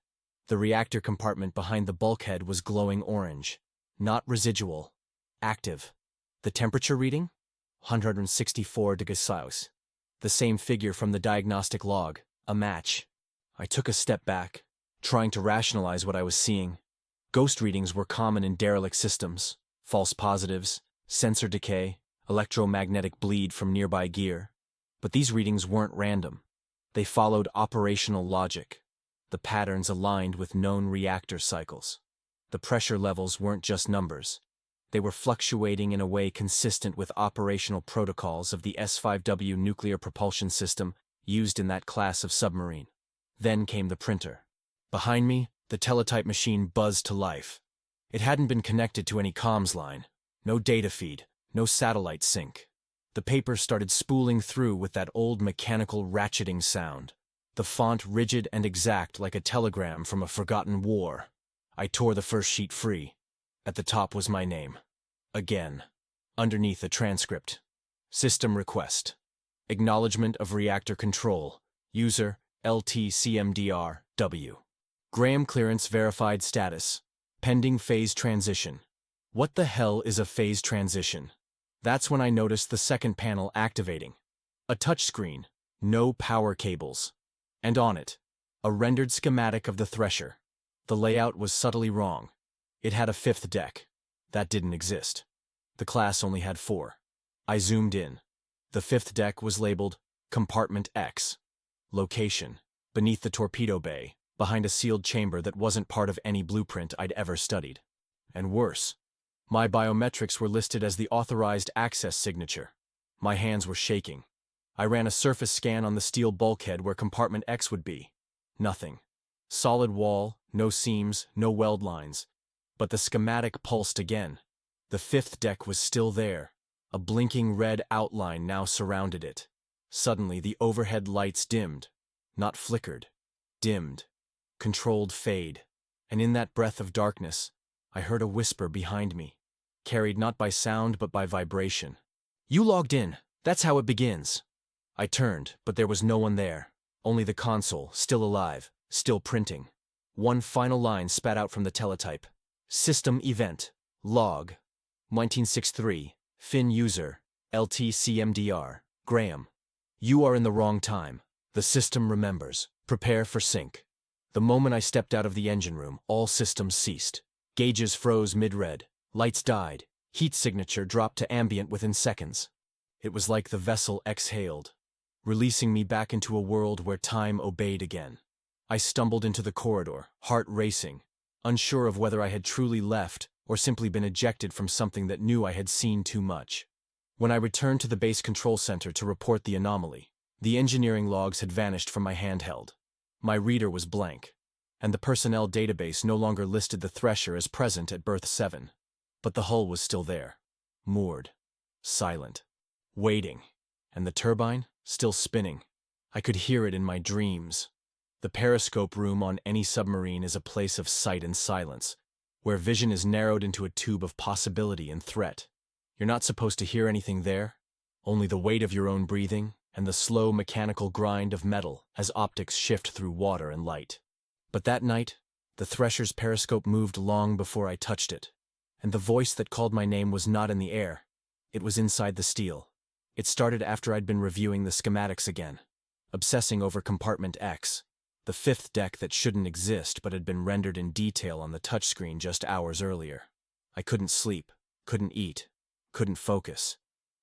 The reactor compartment behind the bulkhead was glowing orange. Not residual. Active. The temperature reading? 164 degrees Celsius. The same figure from the diagnostic log, a match. I took a step back, trying to rationalize what I was seeing. Ghost readings were common in derelict systems. False positives, sensor decay, electromagnetic bleed from nearby gear. But these readings weren't random. They followed operational logic. The patterns aligned with known reactor cycles. The pressure levels weren't just numbers. They were fluctuating in a way consistent with operational protocols of the S-5W nuclear propulsion system used in that class of submarine. Then came the printer. Behind me, the teletype machine buzzed to life. It hadn't been connected to any comms line. No data feed, no satellite sync. The paper started spooling through with that old mechanical ratcheting sound. The font rigid and exact like a telegram from a forgotten war. I tore the first sheet free. At the top was my name. Again. Underneath a transcript. System request. Acknowledgement of reactor control. User LTCMDR-W. Graham clearance verified status. Pending phase transition. What the hell is a phase transition? That's when I noticed the second panel activating. A touchscreen, no power cables. And on it, a rendered schematic of the thresher. The layout was subtly wrong. It had a fifth deck. That didn't exist. The class only had 4. I zoomed in. The fifth deck was labeled Compartment X. Location: beneath the torpedo bay, behind a sealed chamber that wasn't part of any blueprint I'd ever studied. And worse, my biometrics were listed as the authorized access signature. My hands were shaking. I ran a surface scan on the steel bulkhead where Compartment X would be. Nothing. Solid wall, no seams, no weld lines. But the schematic pulsed again. The fifth deck was still there. A blinking red outline now surrounded it. Suddenly, the overhead lights dimmed. Not flickered. Dimmed. Controlled fade. And in that breath of darkness, I heard a whisper behind me, carried not by sound but by vibration. "You logged in. That's how it begins." I turned, but there was no one there. Only the console, still alive, still printing. One final line spat out from the teletype. System event. Log. 1963. Fin user. LTCMDR. Graham. You are in the wrong time. The system remembers. Prepare for sync. The moment I stepped out of the engine room, all systems ceased. Gauges froze mid-red. Lights died. Heat signature dropped to ambient within seconds. It was like the vessel exhaled, releasing me back into a world where time obeyed again. I stumbled into the corridor, heart racing, unsure of whether I had truly left or simply been ejected from something that knew I had seen too much. When I returned to the base control center to report the anomaly, the engineering logs had vanished from my handheld. My reader was blank, and the personnel database no longer listed the thresher as present at berth 7. But the hull was still there, moored, silent, waiting, and the turbine still spinning. I could hear it in my dreams. The periscope room on any submarine is a place of sight and silence, where vision is narrowed into a tube of possibility and threat. You're not supposed to hear anything there, only the weight of your own breathing and the slow mechanical grind of metal as optics shift through water and light. But that night, the thresher's periscope moved long before I touched it, and the voice that called my name was not in the air. It was inside the steel. It started after I'd been reviewing the schematics again, obsessing over Compartment X, the fifth deck that shouldn't exist but had been rendered in detail on the touchscreen just hours earlier. I couldn't sleep, couldn't eat, couldn't focus.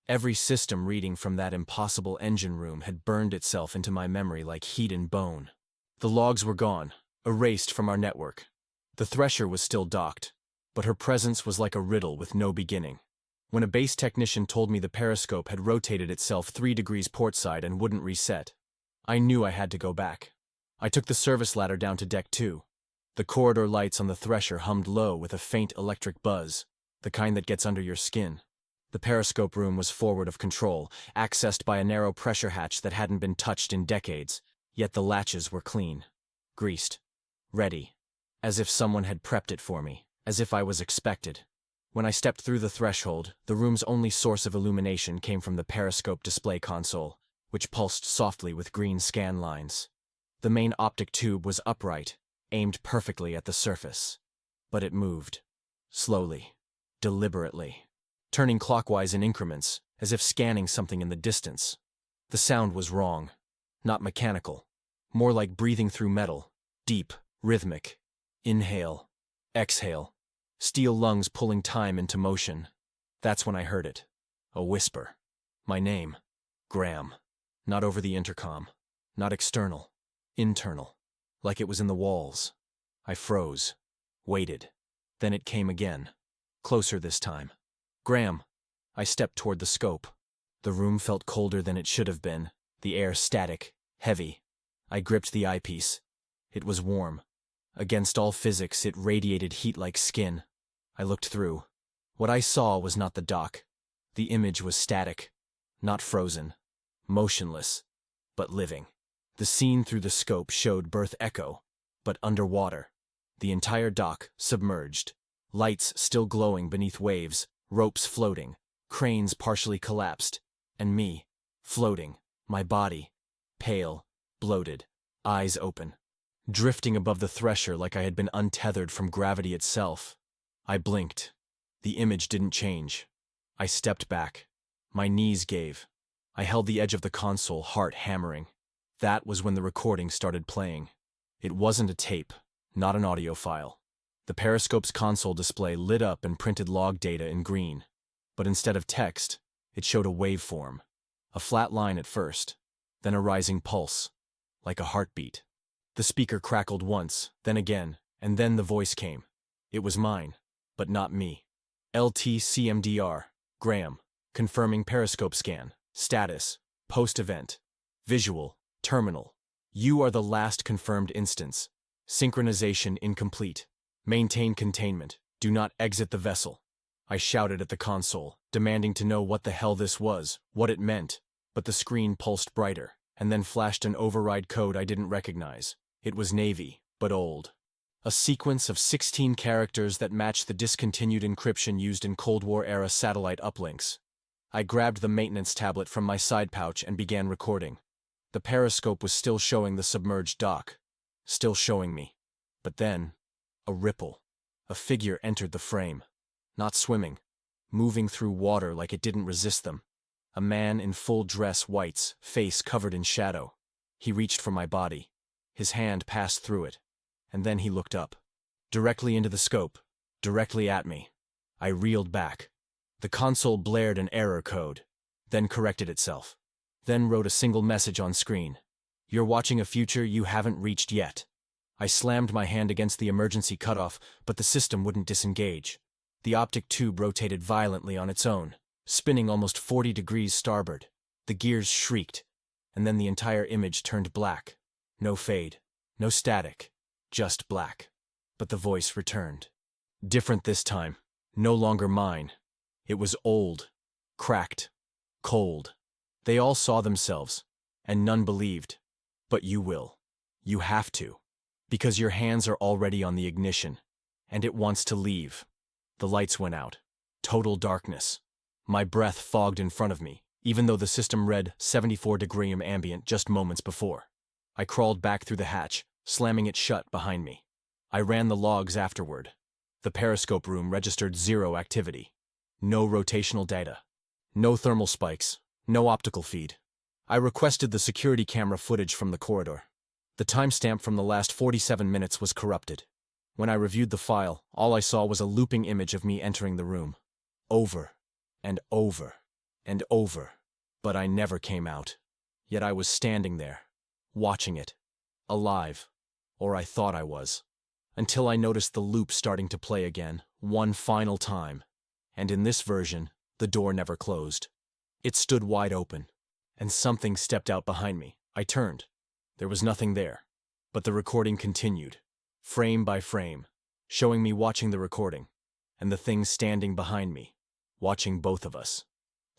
Every system reading from that impossible engine room had burned itself into my memory like heat and bone. The logs were gone, erased from our network. The thresher was still docked, but her presence was like a riddle with no beginning. When a base technician told me the periscope had rotated itself 3 degrees portside and wouldn't reset, I knew I had to go back. I took the service ladder down to deck 2. The corridor lights on the thresher hummed low with a faint electric buzz, the kind that gets under your skin. The periscope room was forward of control, accessed by a narrow pressure hatch that hadn't been touched in decades, yet the latches were clean, greased, ready, as if someone had prepped it for me, as if I was expected. When I stepped through the threshold, the room's only source of illumination came from the periscope display console, which pulsed softly with green scan lines. The main optic tube was upright, aimed perfectly at the surface. But it moved. Slowly. Deliberately. Turning clockwise in increments, as if scanning something in the distance. The sound was wrong. Not mechanical. More like breathing through metal. Deep, rhythmic. Inhale. Exhale. Steel lungs pulling time into motion. That's when I heard it. A whisper. My name. Graham. Not over the intercom. Not external. Internal. Like it was in the walls. I froze. Waited. Then it came again. Closer this time. Graham. I stepped toward the scope. The room felt colder than it should have been, the air static, heavy. I gripped the eyepiece. It was warm. Against all physics, it radiated heat like skin. I looked through. What I saw was not the dock. The image was static. Not frozen. Motionless. But living. The scene through the scope showed Berth Echo, but underwater. The entire dock submerged. Lights still glowing beneath waves, ropes floating, cranes partially collapsed, and me, floating, my body, pale, bloated, eyes open, drifting above the thresher like I had been untethered from gravity itself. I blinked. The image didn't change. I stepped back. My knees gave. I held the edge of the console, heart hammering. That was when the recording started playing. It wasn't a tape, not an audio file. The periscope's console display lit up and printed log data in green. But instead of text, it showed a waveform. A flat line at first, then a rising pulse, like a heartbeat. The speaker crackled once, then again, and then the voice came. It was mine, but not me. LTCMDR, Graham, confirming periscope scan, status, post-event, visual, terminal. You are the last confirmed instance. Synchronization incomplete. Maintain containment. Do not exit the vessel. I shouted at the console, demanding to know what the hell this was, what it meant, but the screen pulsed brighter, and then flashed an override code I didn't recognize. It was Navy, but old. A sequence of 16 characters that matched the discontinued encryption used in Cold War-era satellite uplinks. I grabbed the maintenance tablet from my side pouch and began recording. The periscope was still showing the submerged dock, still showing me. But then, a ripple. A figure entered the frame. Not swimming, moving through water like it didn't resist them. A man in full dress whites, face covered in shadow. He reached for my body. His hand passed through it. And then he looked up. Directly into the scope. Directly at me. I reeled back. The console blared an error code. Then corrected itself. Then wrote a single message on screen. You're watching a future you haven't reached yet. I slammed my hand against the emergency cutoff, but the system wouldn't disengage. The optic tube rotated violently on its own, spinning almost 40 degrees starboard. The gears shrieked, and then the entire image turned black. No fade, no static, just black. But the voice returned. Different this time, no longer mine. It was old, cracked, cold. They all saw themselves, and none believed. But you will. You have to. Because your hands are already on the ignition, and it wants to leave. The lights went out. Total darkness. My breath fogged in front of me, even though the system read 74 °C ambient just moments before. I crawled back through the hatch, slamming it shut behind me. I ran the logs afterward. The periscope room registered 0 activity. No rotational data. No thermal spikes. No optical feed. I requested the security camera footage from the corridor. The timestamp from the last 47 minutes was corrupted. When I reviewed the file, all I saw was a looping image of me entering the room. Over, and over, and over. But I never came out. Yet I was standing there, watching it. Alive. Or I thought I was. Until I noticed the loop starting to play again, one final time. And in this version, the door never closed. It stood wide open. And something stepped out behind me. I turned. There was nothing there. But the recording continued, frame by frame, showing me watching the recording, and the thing standing behind me, watching both of us.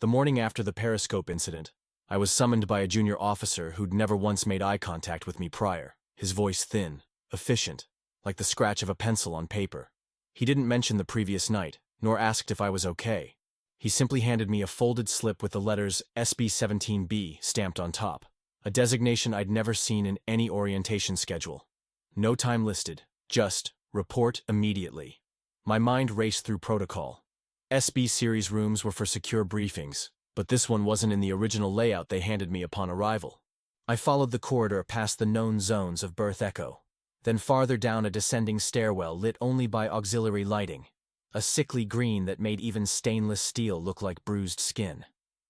The morning after the periscope incident, I was summoned by a junior officer who'd never once made eye contact with me prior, his voice thin, efficient, like the scratch of a pencil on paper. He didn't mention the previous night, nor asked if I was okay. He simply handed me a folded slip with the letters SB-17B stamped on top, a designation I'd never seen in any orientation schedule. No time listed, just, report immediately. My mind raced through protocol. SB series rooms were for secure briefings, but this one wasn't in the original layout they handed me upon arrival. I followed the corridor past the known zones of berth echo, then farther down a descending stairwell lit only by auxiliary lighting, a sickly green that made even stainless steel look like bruised skin.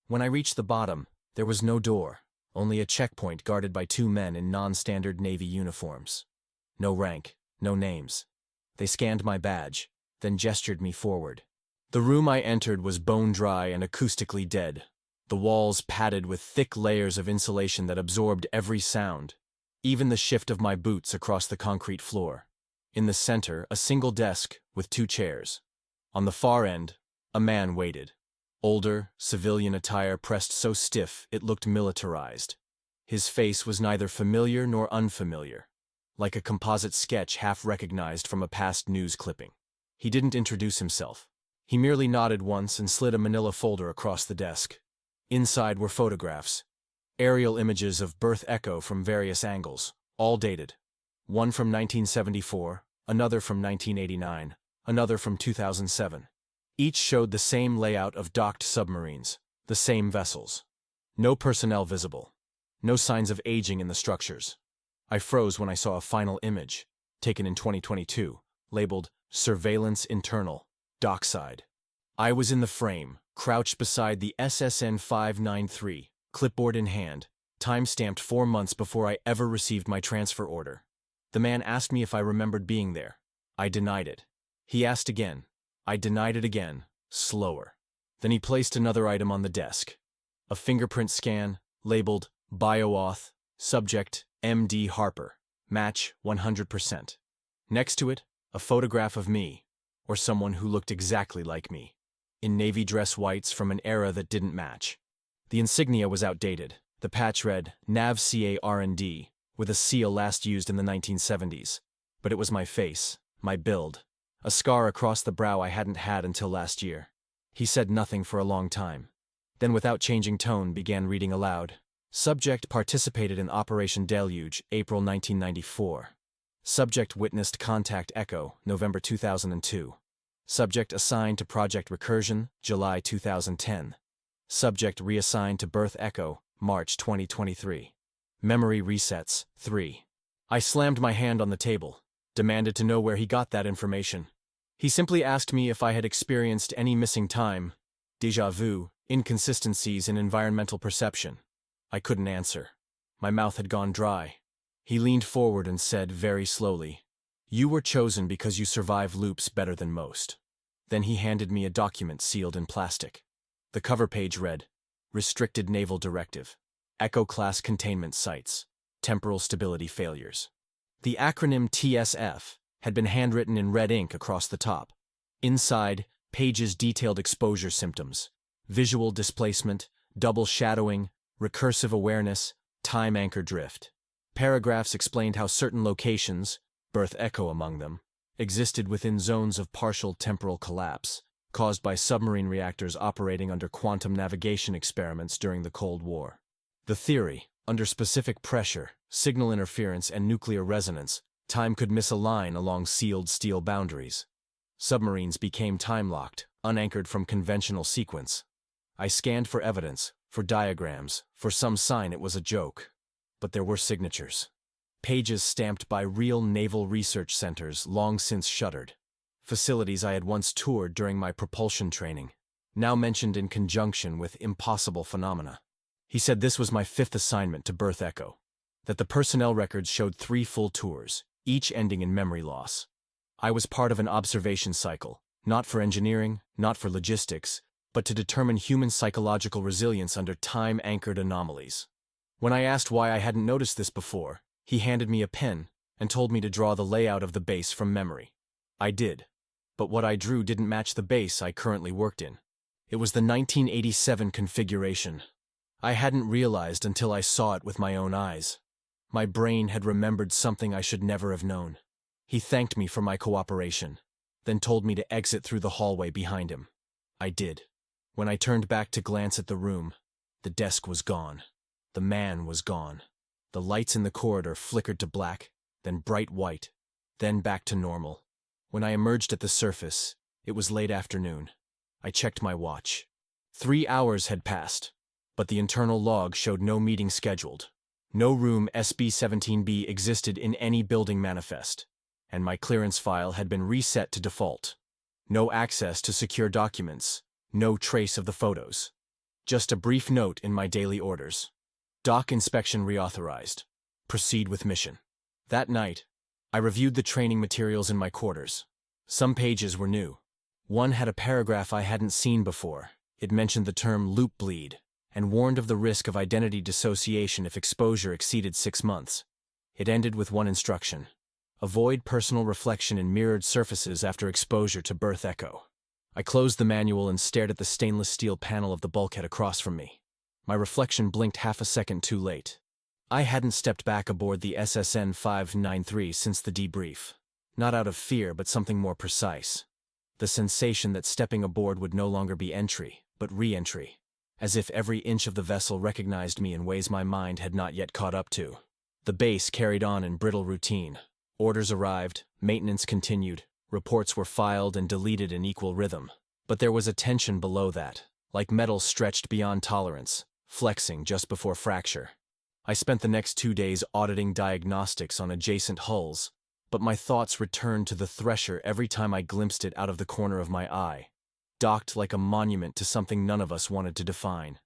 When I reached the bottom, there was no door, only a checkpoint guarded by 2 men in non-standard Navy uniforms. No rank, no names. They scanned my badge, then gestured me forward. The room I entered was bone-dry and acoustically dead, the walls padded with thick layers of insulation that absorbed every sound, even the shift of my boots across the concrete floor. In the center, a single desk with 2 chairs. On the far end, a man waited. Older, civilian attire pressed so stiff it looked militarized. His face was neither familiar nor unfamiliar, like a composite sketch half recognized from a past news clipping. He didn't introduce himself. He merely nodded once and slid a manila folder across the desk. Inside were photographs. Aerial images of Berth Echo from various angles, all dated. One from 1974, another from 1989, another from 2007. Each showed the same layout of docked submarines, the same vessels. No personnel visible. No signs of aging in the structures. I froze when I saw a final image, taken in 2022, labeled Surveillance Internal, Dockside. I was in the frame, crouched beside the SSN 593, clipboard in hand, time-stamped 4 months before I ever received my transfer order. The man asked me if I remembered being there. I denied it. He asked again. I denied it again, slower. Then he placed another item on the desk. A fingerprint scan, labeled BioAuth, subject MD Harper, match 100%. Next to it, a photograph of me, or someone who looked exactly like me, in navy dress whites from an era that didn't match. The insignia was outdated. The patch read NAV CARND, with a seal last used in the 1970s. But it was my face, my build, a scar across the brow I hadn't had until last year. He said nothing for a long time. Then without changing tone began reading aloud. Subject participated in Operation Deluge, April 1994. Subject witnessed Contact Echo, November 2002. Subject assigned to Project Recursion, July 2010. Subject reassigned to Berth Echo, March 2023. Memory resets, 3. I slammed my hand on the table, demanded to know where he got that information. He simply asked me if I had experienced any missing time, déjà vu, inconsistencies in environmental perception. I couldn't answer. My mouth had gone dry. He leaned forward and said very slowly, "You were chosen because you survive loops better than most." Then he handed me a document sealed in plastic. The cover page read, Restricted Naval Directive, Echo-class containment sites, temporal stability failures. The acronym TSF had been handwritten in red ink across the top. Inside, pages detailed exposure symptoms, visual displacement, double shadowing, recursive awareness, time anchor drift. Paragraphs explained how certain locations, Berth Echo among them, existed within zones of partial temporal collapse, caused by submarine reactors operating under quantum navigation experiments during the Cold War. The theory, under specific pressure, signal interference, and nuclear resonance, time could misalign along sealed steel boundaries. Submarines became time-locked, unanchored from conventional sequence. I scanned for evidence, for diagrams, for some sign it was a joke. But there were signatures. Pages stamped by real naval research centers long since shuttered. Facilities I had once toured during my propulsion training, now mentioned in conjunction with impossible phenomena. He said this was my 5th assignment to Berth Echo, that the personnel records showed 3 full tours, each ending in memory loss. I was part of an observation cycle, not for engineering, not for logistics, but to determine human psychological resilience under time-anchored anomalies. When I asked why I hadn't noticed this before, he handed me a pen and told me to draw the layout of the base from memory. I did. But what I drew didn't match the base I currently worked in. It was the 1987 configuration. I hadn't realized until I saw it with my own eyes. My brain had remembered something I should never have known. He thanked me for my cooperation, then told me to exit through the hallway behind him. I did. When I turned back to glance at the room, the desk was gone. The man was gone. The lights in the corridor flickered to black, then bright white, then back to normal. When I emerged at the surface, it was late afternoon. I checked my watch. 3 hours had passed, but the internal log showed no meeting scheduled. No room SB-17B existed in any building manifest, and my clearance file had been reset to default. No access to secure documents, no trace of the photos. Just a brief note in my daily orders. Dock inspection reauthorized. Proceed with mission. That night, I reviewed the training materials in my quarters. Some pages were new. One had a paragraph I hadn't seen before. It mentioned the term loop bleed and warned of the risk of identity dissociation if exposure exceeded 6 months. It ended with one instruction: avoid personal reflection in mirrored surfaces after exposure to Berth Echo. I closed the manual and stared at the stainless steel panel of the bulkhead across from me. My reflection blinked half a second too late. I hadn't stepped back aboard the SSN 593 since the debrief. Not out of fear, but something more precise. The sensation that stepping aboard would no longer be entry, but re-entry. As if every inch of the vessel recognized me in ways my mind had not yet caught up to. The base carried on in brittle routine. Orders arrived, maintenance continued, reports were filed and deleted in equal rhythm. But there was a tension below that, like metal stretched beyond tolerance, flexing just before fracture. I spent the next 2 days auditing diagnostics on adjacent hulls, but my thoughts returned to the Thresher every time I glimpsed it out of the corner of my eye, docked like a monument to something none of us wanted to define.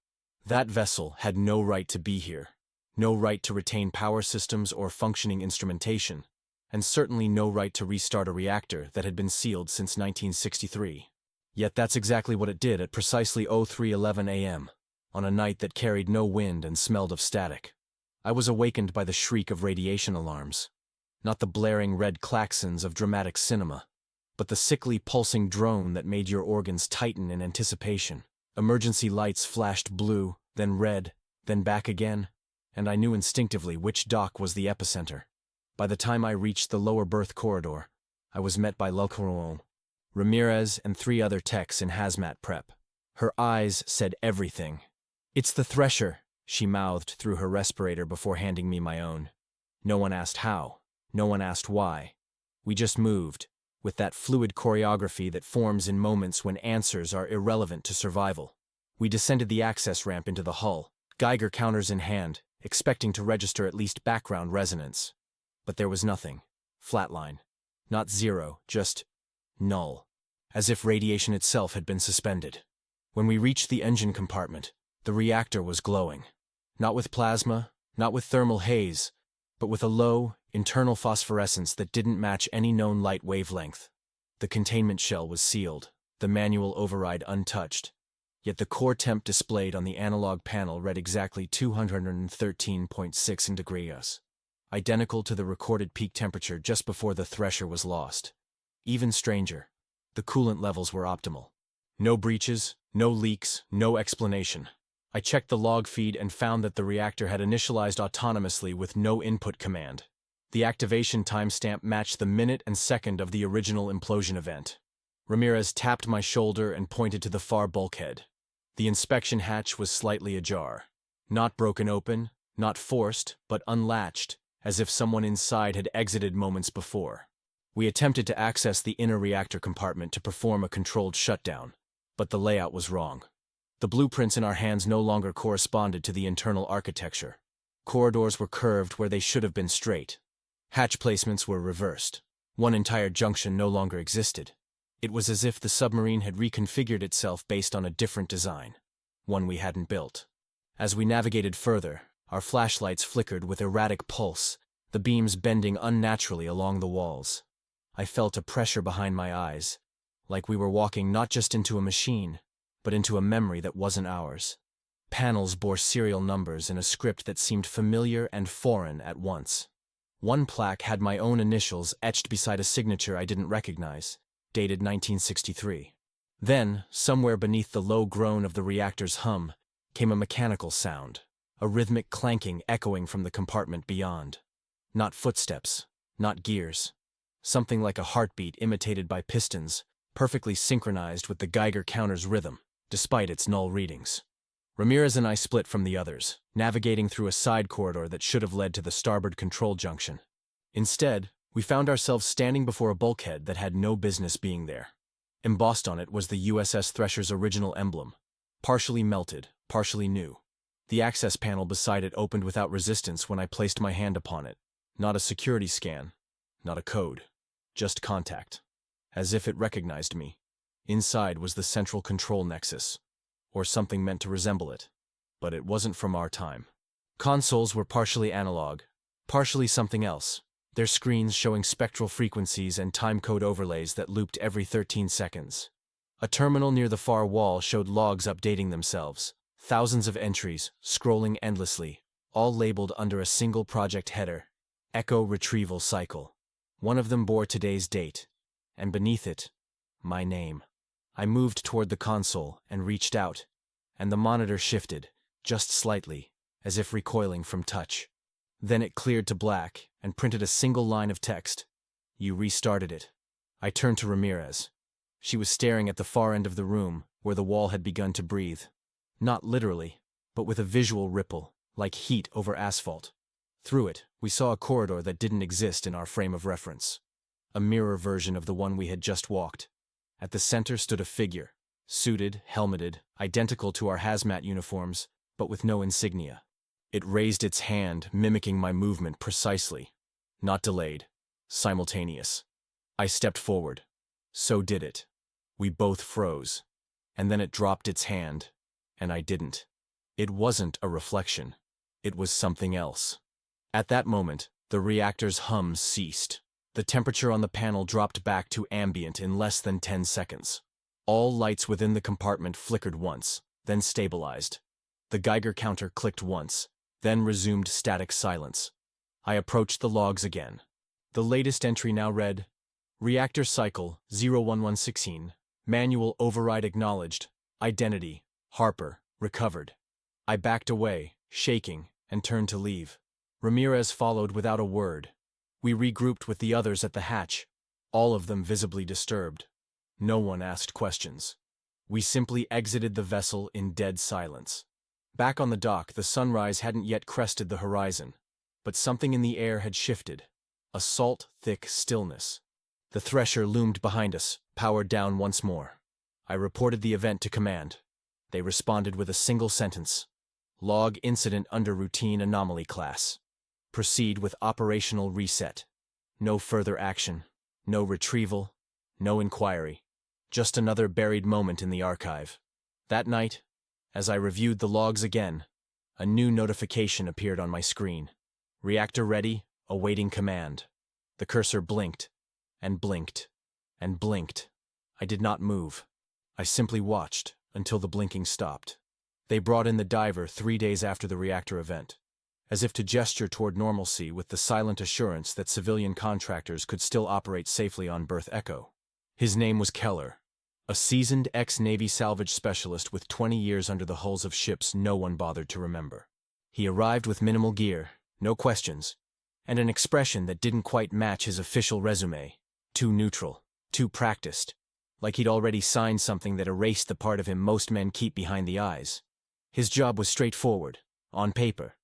That vessel had no right to be here, no right to retain power systems or functioning instrumentation, and certainly no right to restart a reactor that had been sealed since 1963. Yet that's exactly what it did at precisely 03:11 a.m., on a night that carried no wind and smelled of static. I was awakened by the shriek of radiation alarms. Not the blaring red klaxons of dramatic cinema, but the sickly pulsing drone that made your organs tighten in anticipation. Emergency lights flashed blue, then red, then back again, and I knew instinctively which dock was the epicenter. By the time I reached the lower berth corridor, I was met by Lulcaron, Ramirez, and 3 other techs in hazmat prep. Her eyes said everything. "It's the Thresher," she mouthed through her respirator before handing me my own. No one asked how. No one asked why. We just moved, with that fluid choreography that forms in moments when answers are irrelevant to survival. We descended the access ramp into the hull, Geiger counters in hand, expecting to register at least background resonance. But there was nothing. Flatline. Not zero, just null. As if radiation itself had been suspended. When we reached the engine compartment, the reactor was glowing. Not with plasma, not with thermal haze, but with a low, internal phosphorescence that didn't match any known light wavelength. The containment shell was sealed, the manual override untouched, yet the core temp displayed on the analog panel read exactly 213.6 degrees, identical to the recorded peak temperature just before the Thresher was lost. Even stranger, the coolant levels were optimal. No breaches, no leaks, no explanation. I checked the log feed and found that the reactor had initialized autonomously with no input command. The activation timestamp matched the minute and second of the original implosion event. Ramirez tapped my shoulder and pointed to the far bulkhead. The inspection hatch was slightly ajar. Not broken open, not forced, but unlatched, as if someone inside had exited moments before. We attempted to access the inner reactor compartment to perform a controlled shutdown, but the layout was wrong. The blueprints in our hands no longer corresponded to the internal architecture. Corridors were curved where they should have been straight. Hatch placements were reversed. One entire junction no longer existed. It was as if the submarine had reconfigured itself based on a different design, one we hadn't built. As we navigated further, our flashlights flickered with erratic pulse, the beams bending unnaturally along the walls. I felt a pressure behind my eyes, like we were walking not just into a machine, but into a memory that wasn't ours. Panels bore serial numbers in a script that seemed familiar and foreign at once. One plaque had my own initials etched beside a signature I didn't recognize, dated 1963. Then, somewhere beneath the low groan of the reactor's hum, came a mechanical sound, a rhythmic clanking echoing from the compartment beyond. Not footsteps, not gears. Something like a heartbeat imitated by pistons, perfectly synchronized with the Geiger counter's rhythm, despite its null readings. Ramirez and I split from the others, navigating through a side corridor that should have led to the starboard control junction. Instead, we found ourselves standing before a bulkhead that had no business being there. Embossed on it was the USS Thresher's original emblem, partially melted, partially new. The access panel beside it opened without resistance when I placed my hand upon it. Not a security scan, not a code, just contact. As if it recognized me. Inside was the central control nexus, or something meant to resemble it, but it wasn't from our time. Consoles were partially analog, partially something else, their screens showing spectral frequencies and timecode overlays that looped every 13 seconds. A terminal near the far wall showed logs updating themselves, thousands of entries, scrolling endlessly, all labeled under a single project header, Echo Retrieval Cycle. One of them bore today's date, and beneath it, my name. I moved toward the console and reached out, and the monitor shifted, just slightly, as if recoiling from touch. Then it cleared to black and printed a single line of text. "You restarted it." I turned to Ramirez. She was staring at the far end of the room, where the wall had begun to breathe. Not literally, but with a visual ripple, like heat over asphalt. Through it, we saw a corridor that didn't exist in our frame of reference. A mirror version of the one we had just walked. At the center stood a figure, suited, helmeted, identical to our hazmat uniforms, but with no insignia. It raised its hand, mimicking my movement precisely. Not delayed. Simultaneous. I stepped forward. So did it. We both froze. And then it dropped its hand. And I didn't. It wasn't a reflection. It was something else. At that moment, the reactor's hum ceased. The temperature on the panel dropped back to ambient in less than 10 seconds. All lights within the compartment flickered once, then stabilized. The Geiger counter clicked once, then resumed static silence. I approached the logs again. The latest entry now read, Reactor Cycle 01116, Manual Override Acknowledged, Identity, Harper, Recovered. I backed away, shaking, and turned to leave. Ramirez followed without a word. We regrouped with the others at the hatch, all of them visibly disturbed. No one asked questions. We simply exited the vessel in dead silence. Back on the dock, the sunrise hadn't yet crested the horizon, but something in the air had shifted. A salt-thick stillness. The thresher loomed behind us, powered down once more. I reported the event to command. They responded with a single sentence. Log incident under routine anomaly class. Proceed with operational reset. No further action, no retrieval, no inquiry. Just another buried moment in the archive. That night, as I reviewed the logs again, a new notification appeared on my screen. Reactor ready, awaiting command. The cursor blinked, and blinked, and blinked. I did not move. I simply watched until the blinking stopped. They brought in the diver 3 days after the reactor event, as if to gesture toward normalcy with the silent assurance that civilian contractors could still operate safely on Berth Echo. His name was Keller, a seasoned ex-Navy salvage specialist with 20 years under the hulls of ships no one bothered to remember. He arrived with minimal gear, no questions, and an expression that didn't quite match his official resume. Too neutral, too practiced, like he'd already signed something that erased the part of him most men keep behind the eyes. His job was straightforward, on paper.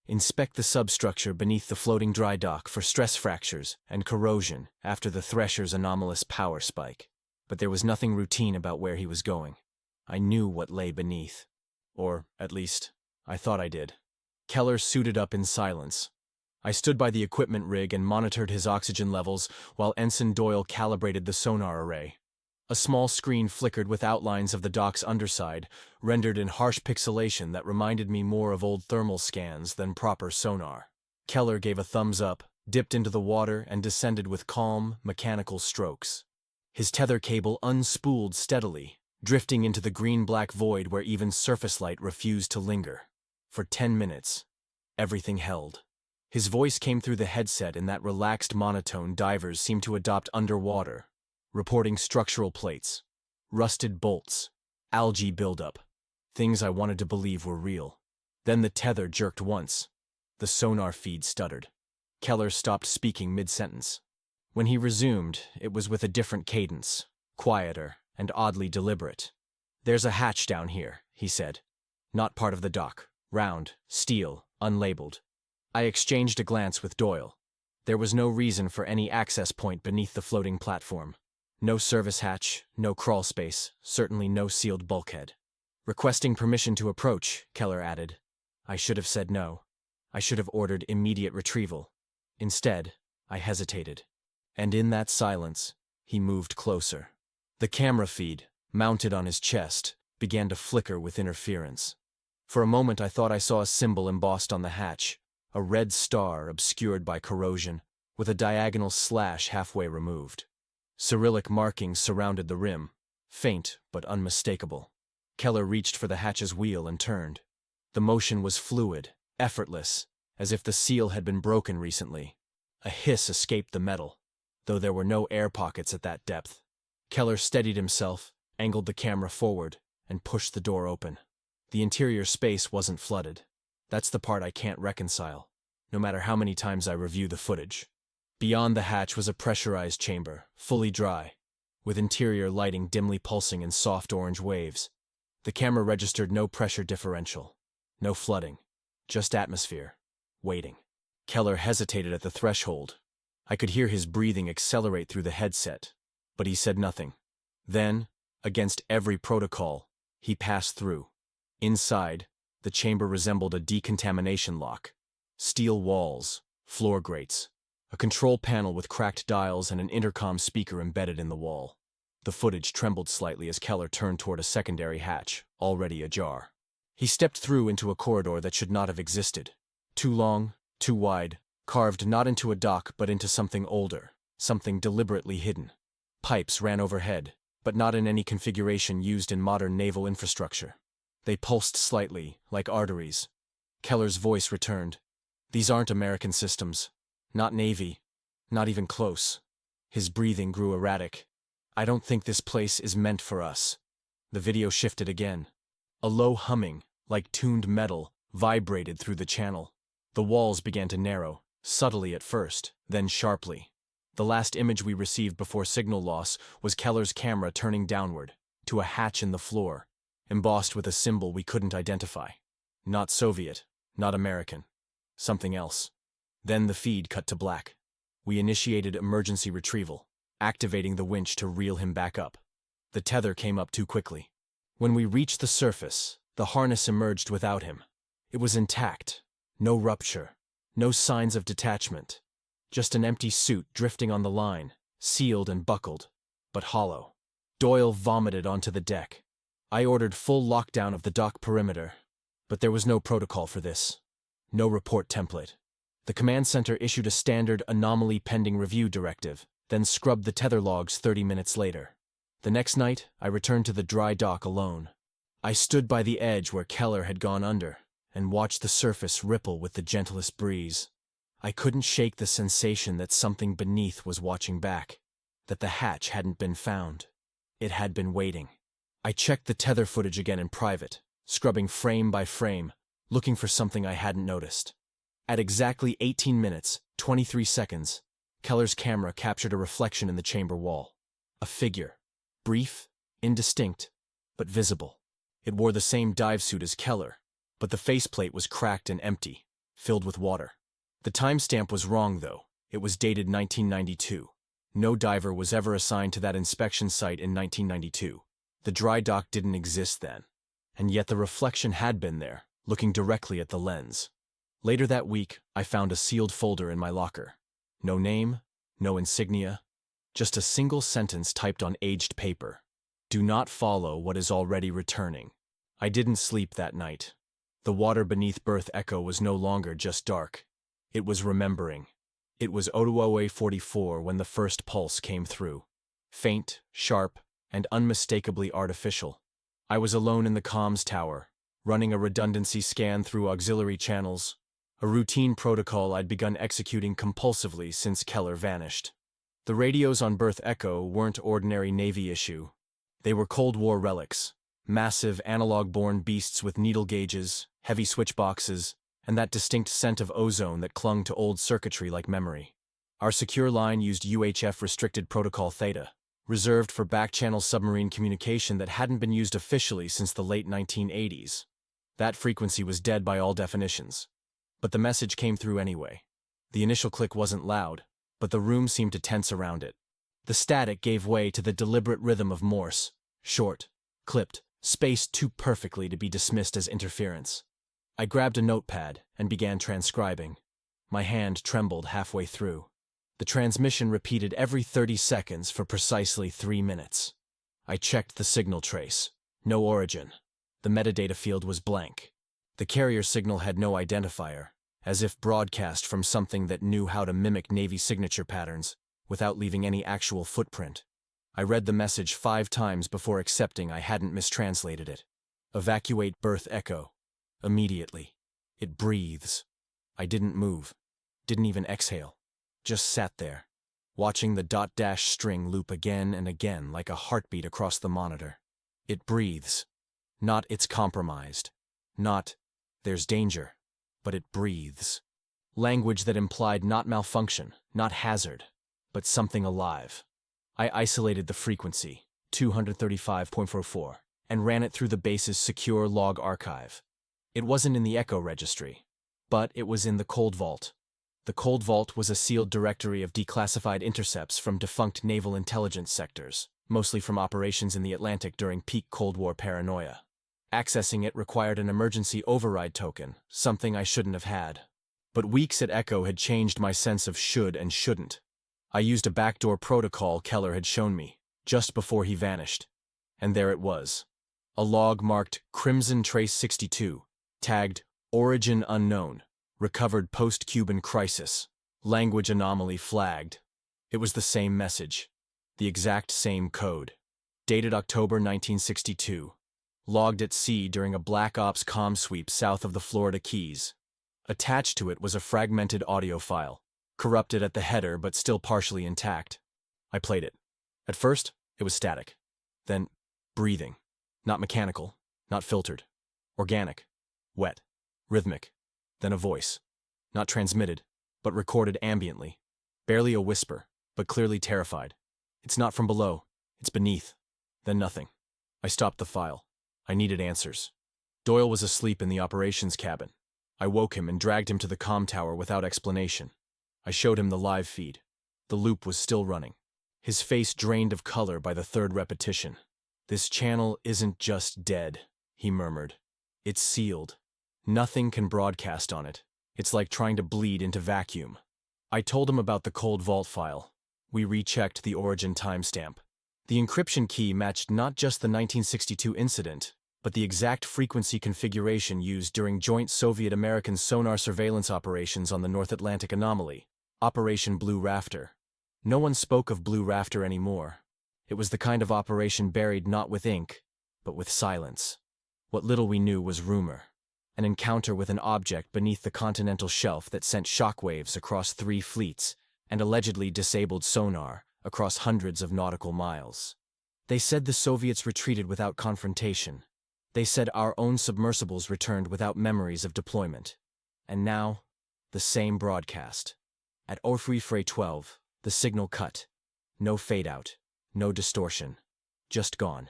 Inspect the substructure beneath the floating dry dock for stress fractures and corrosion after the thresher's anomalous power spike. But there was nothing routine about where he was going. I knew what lay beneath. Or, at least, I thought I did. Keller suited up in silence. I stood by the equipment rig and monitored his oxygen levels while Ensign Doyle calibrated the sonar array. A small screen flickered with outlines of the dock's underside, rendered in harsh pixelation that reminded me more of old thermal scans than proper sonar. Keller gave a thumbs up, dipped into the water, and descended with calm, mechanical strokes. His tether cable unspooled steadily, drifting into the green-black void where even surface light refused to linger. For 10 minutes, everything held. His voice came through the headset in that relaxed monotone divers seem to adopt underwater, reporting structural plates, rusted bolts, algae buildup, things I wanted to believe were real. Then the tether jerked once. The sonar feed stuttered. Keller stopped speaking mid-sentence. When he resumed, it was with a different cadence, quieter and oddly deliberate. "There's a hatch down here," he said. "Not part of the dock. Round, steel, unlabeled." I exchanged a glance with Doyle. There was no reason for any access point beneath the floating platform. No service hatch, no crawl space, certainly no sealed bulkhead. "Requesting permission to approach," Keller added. I should have said no. I should have ordered immediate retrieval. Instead, I hesitated. And in that silence, he moved closer. The camera feed, mounted on his chest, began to flicker with interference. For a moment I thought I saw a symbol embossed on the hatch, a red star obscured by corrosion, with a diagonal slash halfway removed. Cyrillic markings surrounded the rim, faint but unmistakable. Keller reached for the hatch's wheel and turned. The motion was fluid, effortless, as if the seal had been broken recently. A hiss escaped the metal, though there were no air pockets at that depth. Keller steadied himself, angled the camera forward, and pushed the door open. The interior space wasn't flooded. That's the part I can't reconcile, no matter how many times I review the footage. Beyond the hatch was a pressurized chamber, fully dry. with interior lighting dimly pulsing in soft orange waves. The camera registered no pressure differential, no flooding, just atmosphere, waiting. Keller hesitated at the threshold. I could hear his breathing accelerate through the headset, but he said nothing. Then, against every protocol, he passed through. Inside, the chamber resembled a decontamination lock. Steel walls, floor grates, a control panel with cracked dials and an intercom speaker embedded in the wall. The footage trembled slightly as Keller turned toward a secondary hatch, already ajar. He stepped through into a corridor that should not have existed. Too long, too wide, carved not into a dock but into something older, something deliberately hidden. Pipes ran overhead, but not in any configuration used in modern naval infrastructure. They pulsed slightly, like arteries. Keller's voice returned. "These aren't American systems. Not Navy. Not even close." His breathing grew erratic. "I don't think this place is meant for us." The video shifted again. A low humming, like tuned metal, vibrated through the channel. The walls began to narrow, subtly at first, then sharply. The last image we received before signal loss was Keller's camera turning downward, to a hatch in the floor, embossed with a symbol we couldn't identify. Not Soviet, not American. Something else. Then the feed cut to black. We initiated emergency retrieval, activating the winch to reel him back up. The tether came up too quickly. When we reached the surface, the harness emerged without him. It was intact. No rupture. No signs of detachment. Just an empty suit drifting on the line, sealed and buckled, but hollow. Doyle vomited onto the deck. I ordered full lockdown of the dock perimeter, but there was no protocol for this. No report template. The command center issued a standard anomaly pending review directive, then scrubbed the tether logs 30 minutes later. The next night, I returned to the dry dock alone. I stood by the edge where Keller had gone under, and watched the surface ripple with the gentlest breeze. I couldn't shake the sensation that something beneath was watching back, that the hatch hadn't been found. It had been waiting. I checked the tether footage again in private, scrubbing frame by frame, looking for something I hadn't noticed. At exactly 18 minutes, 23 seconds, Keller's camera captured a reflection in the chamber wall. A figure. Brief, indistinct, but visible. It wore the same dive suit as Keller, but the faceplate was cracked and empty, filled with water. The timestamp was wrong, though. It was dated 1992. No diver was ever assigned to that inspection site in 1992. The dry dock didn't exist then. And yet the reflection had been there, looking directly at the lens. Later that week, I found a sealed folder in my locker. No name, no insignia, just a single sentence typed on aged paper. Do not follow what is already returning. I didn't sleep that night. The water beneath Berth Echo was no longer just dark. It was remembering. It was Otoe 44 when the first pulse came through. Faint, sharp, and unmistakably artificial. I was alone in the comms tower, running a redundancy scan through auxiliary channels, a routine protocol I'd begun executing compulsively since Keller vanished. The radios on Berth Echo weren't ordinary Navy issue. They were Cold War relics, massive analog-born beasts with needle gauges, heavy switchboxes, and that distinct scent of ozone that clung to old circuitry like memory. Our secure line used UHF Restricted Protocol Theta, reserved for back-channel submarine communication that hadn't been used officially since the late 1980s. That frequency was dead by all definitions. But the message came through anyway. The initial click wasn't loud, but the room seemed to tense around it. The static gave way to the deliberate rhythm of Morse, short, clipped, spaced too perfectly to be dismissed as interference. I grabbed a notepad and began transcribing. My hand trembled halfway through. The transmission repeated every 30 seconds for precisely 3 minutes. I checked the signal trace. No origin. The metadata field was blank. The carrier signal had no identifier, as if broadcast from something that knew how to mimic Navy signature patterns without leaving any actual footprint. I read the message 5 times before accepting I hadn't mistranslated it. Evacuate Berth Echo. Immediately. It breathes. I didn't move. Didn't even exhale. Just sat there, watching the dot-dash string loop again and again like a heartbeat across the monitor. It breathes. Not it's compromised. Not there's danger. But it breathes. Language that implied not malfunction, not hazard, but something alive. I isolated the frequency, 235.44, and ran it through the base's secure log archive. It wasn't in the Echo registry, but it was in the Cold Vault. The Cold Vault was a sealed directory of declassified intercepts from defunct naval intelligence sectors, mostly from operations in the Atlantic during peak Cold War paranoia. Accessing it required an emergency override token, something I shouldn't have had. But weeks at Echo had changed my sense of should and shouldn't. I used a backdoor protocol Keller had shown me, just before he vanished. And there it was. A log marked Crimson Trace 62, tagged Origin Unknown, recovered post-Cuban crisis, language anomaly flagged. It was the same message, the exact same code. Dated October 1962. Logged at sea during a Black Ops comm sweep south of the Florida Keys. Attached to it was a fragmented audio file, corrupted at the header but still partially intact. I played it. At first, it was static. Then, breathing. Not mechanical, not filtered. Organic. Wet. Rhythmic. Then a voice. Not transmitted, but recorded ambiently. Barely a whisper, but clearly terrified. It's not from below, it's beneath. Then nothing. I stopped the file. I needed answers. Doyle was asleep in the operations cabin. I woke him and dragged him to the comm tower without explanation. I showed him the live feed. The loop was still running. His face drained of color by the third repetition. "This channel isn't just dead," he murmured. "It's sealed. Nothing can broadcast on it. It's like trying to bleed into vacuum." I told him about the Cold Vault file. We rechecked the origin timestamp. The encryption key matched not just the 1962 incident, but the exact frequency configuration used during joint Soviet-American sonar surveillance operations on the North Atlantic anomaly, Operation Blue Rafter. No one spoke of Blue Rafter anymore. It was the kind of operation buried not with ink, but with silence. What little we knew was rumor. An encounter with an object beneath the continental shelf that sent shockwaves across 3 fleets and allegedly disabled sonar across hundreds of nautical miles. They said the Soviets retreated without confrontation. They said our own submersibles returned without memories of deployment. And now, the same broadcast. At Orfrey 12, the signal cut. No fade-out, no distortion. Just gone.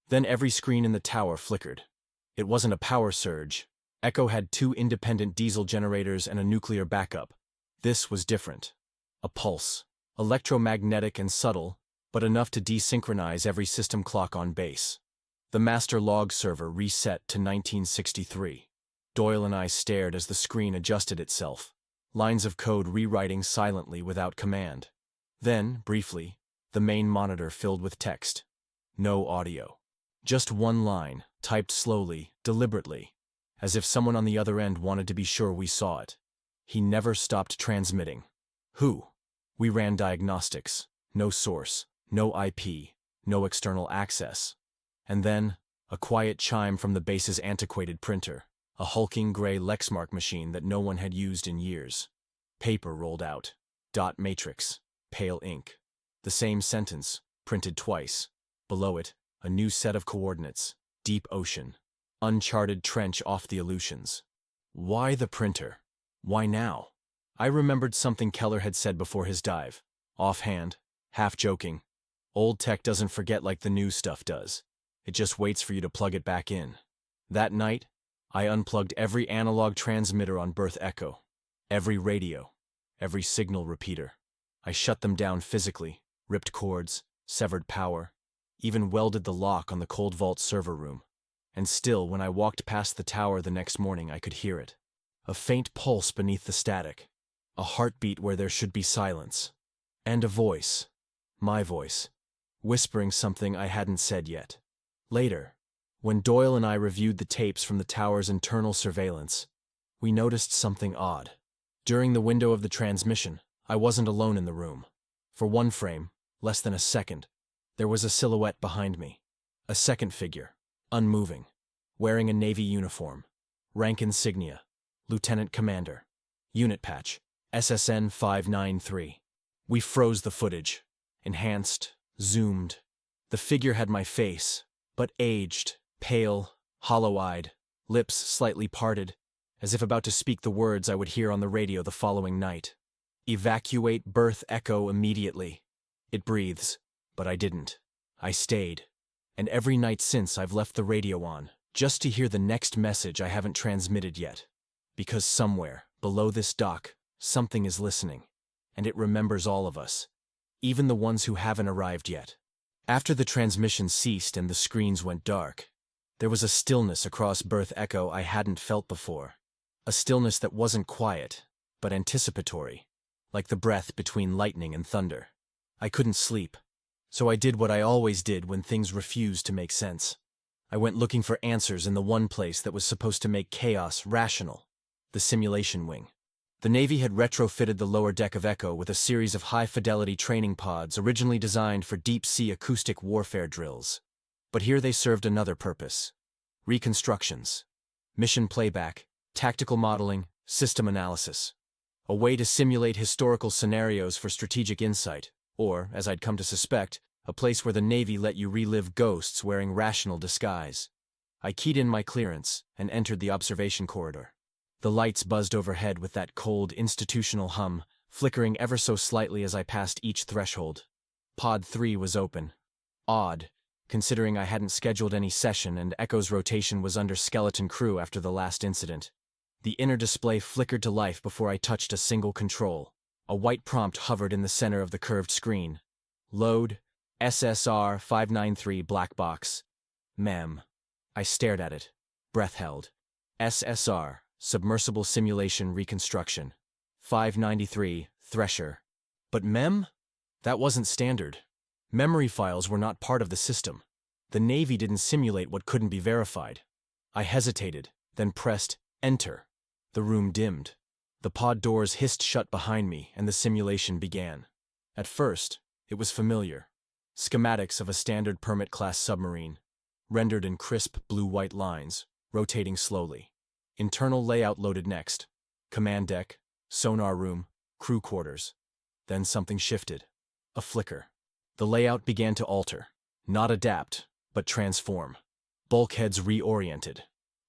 Then every screen in the tower flickered. It wasn't a power surge. Echo had 2 independent diesel generators and a nuclear backup. This was different. A pulse. Electromagnetic and subtle, but enough to desynchronize every system clock on base. The master log server reset to 1963. Doyle and I stared as the screen adjusted itself, lines of code rewriting silently without command. Then, briefly, the main monitor filled with text. No audio. Just one line, typed slowly, deliberately, as if someone on the other end wanted to be sure we saw it. He never stopped transmitting. Who? We ran diagnostics. No source, no IP, no external access. And then, a quiet chime from the base's antiquated printer, a hulking gray Lexmark machine that no one had used in years. Paper rolled out. Dot matrix. Pale ink. The same sentence, printed twice. Below it, a new set of coordinates. Deep ocean. Uncharted trench off the Aleutians. Why the printer? Why now? I remembered something Keller had said before his dive. Offhand, half joking. Old tech doesn't forget like the new stuff does. It just waits for you to plug it back in. That night, I unplugged every analog transmitter on Berth Echo. Every radio. Every signal repeater. I shut them down physically, ripped cords, severed power, even welded the lock on the Cold Vault server room. And still, when I walked past the tower the next morning, I could hear it. A faint pulse beneath the static. A heartbeat where there should be silence. And a voice. My voice. Whispering something I hadn't said yet. Later, when Doyle and I reviewed the tapes from the tower's internal surveillance, we noticed something odd. During the window of the transmission, I wasn't alone in the room. For one frame, less than a second, there was a silhouette behind me. A second figure, unmoving, wearing a Navy uniform, rank insignia, Lieutenant Commander, unit patch, SSN 593. We froze the footage, enhanced, zoomed. The figure had my face, but aged, pale, hollow-eyed, lips slightly parted, as if about to speak the words I would hear on the radio the following night. Evacuate Berth Echo immediately. It breathes, But I didn't. I stayed. And every night since I've left the radio on, just to hear the next message I haven't transmitted yet. Because somewhere, below this dock, something is listening. And it remembers all of us. Even the ones who haven't arrived yet. After the transmission ceased and the screens went dark, there was a stillness across Berth Echo I hadn't felt before. A stillness that wasn't quiet, but anticipatory, like the breath between lightning and thunder. I couldn't sleep, so I did what I always did when things refused to make sense. I went looking for answers in the one place that was supposed to make chaos rational, the simulation wing. The Navy had retrofitted the lower deck of Echo with a series of high-fidelity training pods originally designed for deep-sea acoustic warfare drills. But here they served another purpose. Reconstructions. Mission playback, tactical modeling, system analysis. A way to simulate historical scenarios for strategic insight, or, as I'd come to suspect, a place where the Navy let you relive ghosts wearing rational disguise. I keyed in my clearance and entered the observation corridor. The lights buzzed overhead with that cold, institutional hum, flickering ever so slightly as I passed each threshold. Pod 3 was open. Odd, considering I hadn't scheduled any session and Echo's rotation was under skeleton crew after the last incident. The inner display flickered to life before I touched a single control. A white prompt hovered in the center of the curved screen. Load, SSR 593 black box. Mem. I stared at it. Breath held. SSR. Submersible Simulation Reconstruction. 593, Thresher. But MEM? That wasn't standard. Memory files were not part of the system. The Navy didn't simulate what couldn't be verified. I hesitated, then pressed Enter. The room dimmed. The pod doors hissed shut behind me, and the simulation began. At first, it was familiar. Schematics of a standard permit-class submarine, rendered in crisp blue-white lines, rotating slowly. Internal layout loaded next. Command deck, sonar room, crew quarters. Then something shifted. A flicker. The layout began to alter. Not adapt, but transform. Bulkheads reoriented.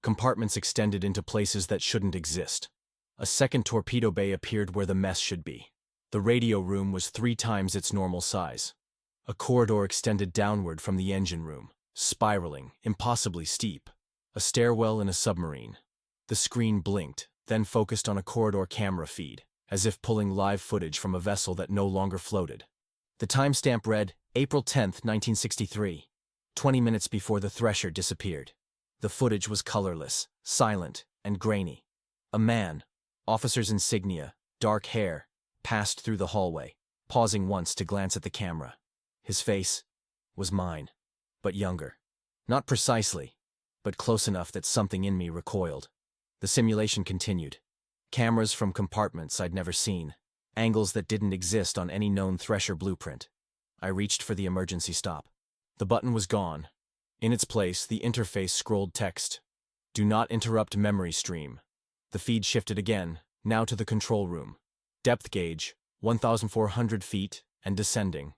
Compartments extended into places that shouldn't exist. A second torpedo bay appeared where the mess should be. The radio room was 3 times its normal size. A corridor extended downward from the engine room, spiraling, impossibly steep. A stairwell in a submarine. The screen blinked, then focused on a corridor camera feed, as if pulling live footage from a vessel that no longer floated. The timestamp read, April 10, 1963, 20 minutes before the Thresher disappeared. The footage was colorless, silent, and grainy. A man, officer's insignia, dark hair, passed through the hallway, pausing once to glance at the camera. His face was mine, but younger. Not precisely, but close enough that something in me recoiled. The simulation continued. Cameras from compartments I'd never seen. Angles that didn't exist on any known Thresher blueprint. I reached for the emergency stop. The button was gone. In its place, the interface scrolled text. Do not interrupt memory stream. The feed shifted again, now to the control room. Depth gauge, 1,400 feet, and descending.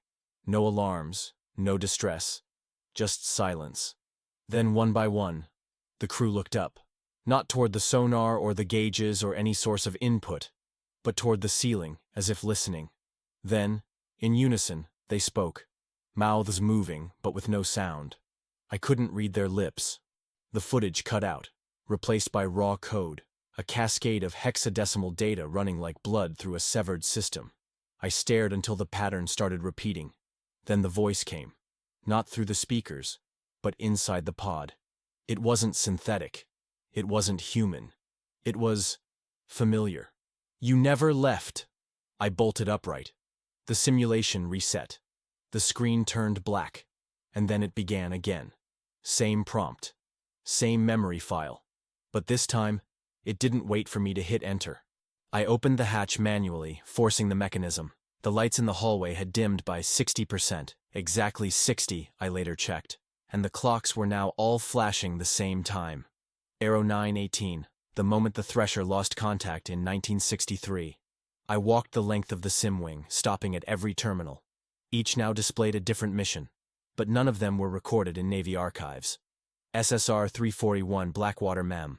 No alarms, no distress. Just silence. Then one by one, the crew looked up. Not toward the sonar or the gauges or any source of input, but toward the ceiling, as if listening. Then, in unison, they spoke. Mouths moving, but with no sound. I couldn't read their lips. The footage cut out, replaced by raw code, a cascade of hexadecimal data running like blood through a severed system. I stared until the pattern started repeating. Then the voice came. Not through the speakers, but inside the pod. It wasn't synthetic. It wasn't human. It was familiar. You never left. I bolted upright. The simulation reset. The screen turned black, and then it began again. Same prompt. Same memory file. But this time, it didn't wait for me to hit enter. I opened the hatch manually, forcing the mechanism. The lights in the hallway had dimmed by 60%, exactly 60, I later checked, and the clocks were now all flashing the same time. Aero 918, the moment the Thresher lost contact in 1963. I walked the length of the sim wing, stopping at every terminal. Each now displayed a different mission, but none of them were recorded in Navy archives. SSR 341 Blackwater MEM.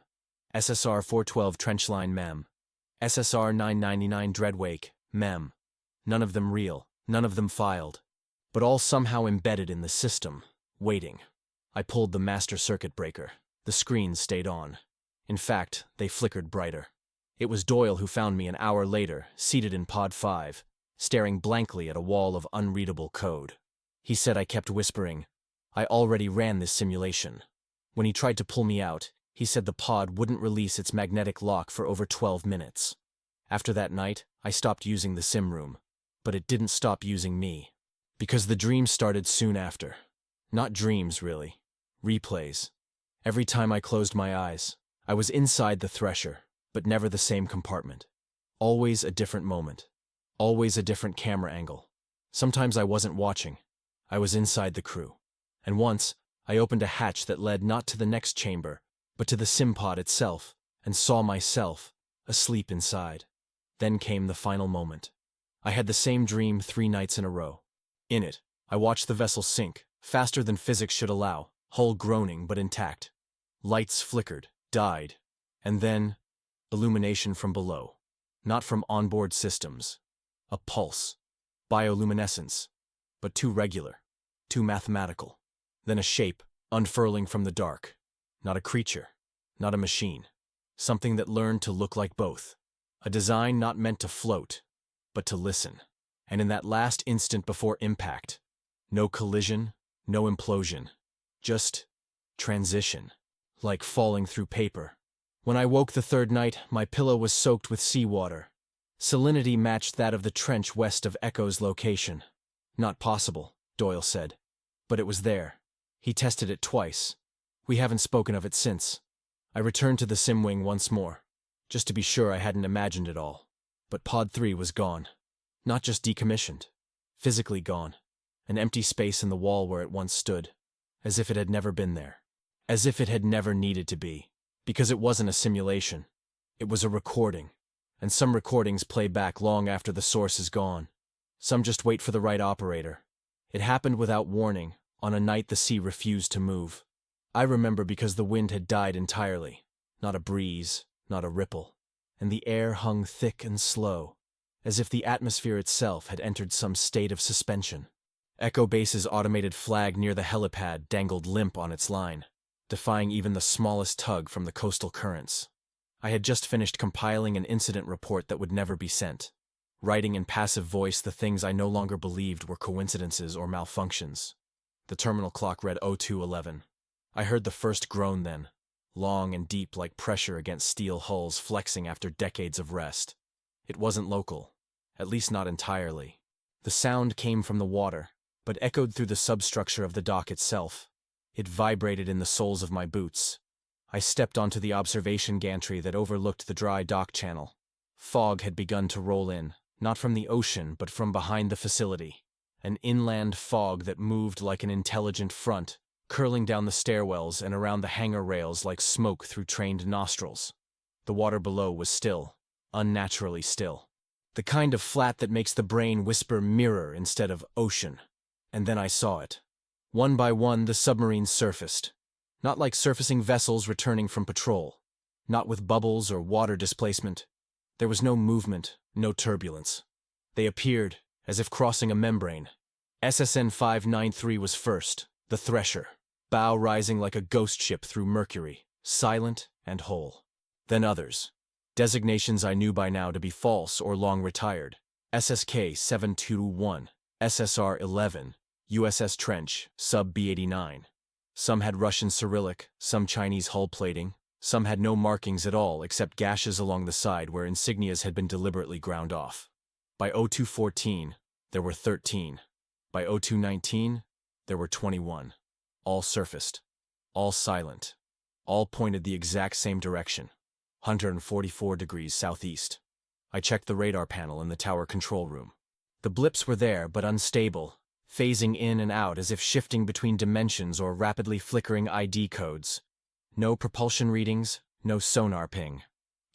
SSR 412 Trenchline MEM. SSR 999 Dreadwake MEM. None of them real, none of them filed. but all somehow embedded in the system, waiting. I pulled the master circuit breaker. The screens stayed on. In fact, they flickered brighter. It was Doyle who found me an hour later, seated in Pod 5, staring blankly at a wall of unreadable code. He said I kept whispering, "I already ran this simulation." When he tried to pull me out, he said the pod wouldn't release its magnetic lock for over 12 minutes. After that night, I stopped using the sim room. But it didn't stop using me. Because the dreams started soon after. Not dreams, really. Replays. Every time I closed my eyes, I was inside the thresher, but never the same compartment. Always a different moment. Always a different camera angle. Sometimes I wasn't watching. I was inside the crew. And once, I opened a hatch that led not to the next chamber, but to the sim pod itself, and saw myself, asleep inside. Then came the final moment. I had the same dream 3 nights in a row. In it, I watched the vessel sink, faster than physics should allow, hull groaning but intact. Lights flickered, died, and then, illumination from below. Not from onboard systems. A pulse. Bioluminescence. But too regular. Too mathematical. Then a shape, unfurling from the dark. Not a creature. Not a machine. Something that learned to look like both. A design not meant to float, but to listen. And in that last instant before impact, no collision, no implosion. Just transition. Like falling through paper. When I woke the third night, my pillow was soaked with seawater. Salinity matched that of the trench west of Echo's location. Not possible, Doyle said. But it was there. He tested it twice. We haven't spoken of it since. I returned to the sim wing once more, just to be sure I hadn't imagined it all. But Pod 3 was gone. Not just decommissioned. Physically gone. An empty space in the wall where it once stood. As if it had never been there. As if it had never needed to be. Because it wasn't a simulation. It was a recording. And some recordings play back long after the source is gone. Some just wait for the right operator. It happened without warning, on a night the sea refused to move. I remember because the wind had died entirely. Not a breeze, not a ripple. And the air hung thick and slow, as if the atmosphere itself had entered some state of suspension. Echo Base's automated flag near the helipad dangled limp on its line, defying even the smallest tug from the coastal currents. I had just finished compiling an incident report that would never be sent, writing in passive voice the things I no longer believed were coincidences or malfunctions. The terminal clock read 0211. I heard the first groan then, long and deep like pressure against steel hulls flexing after decades of rest. It wasn't local, at least not entirely. The sound came from the water, but echoed through the substructure of the dock itself. It vibrated in the soles of my boots. I stepped onto the observation gantry that overlooked the dry dock channel. Fog had begun to roll in, not from the ocean but from behind the facility. An inland fog that moved like an intelligent front, curling down the stairwells and around the hangar rails like smoke through trained nostrils. The water below was still, unnaturally still. The kind of flat that makes the brain whisper mirror instead of ocean. And then I saw it. One by one the submarines surfaced. Not like surfacing vessels returning from patrol. Not with bubbles or water displacement. There was no movement, no turbulence. They appeared, as if crossing a membrane. SSN 593 was first, the Thresher, bow rising like a ghost ship through Mercury, silent and whole. Then others. Designations I knew by now to be false or long retired. SSK 721, SSR 11, USS Trench, Sub B89. Some had Russian Cyrillic, some Chinese hull plating, some had no markings at all except gashes along the side where insignias had been deliberately ground off. By 0214, there were 13. By 0219, there were 21. All surfaced. All silent. All pointed the exact same direction. 144 degrees southeast. I checked the radar panel in the tower control room. The blips were there, but unstable, phasing in and out as if shifting between dimensions or rapidly flickering ID codes. No propulsion readings, no sonar ping.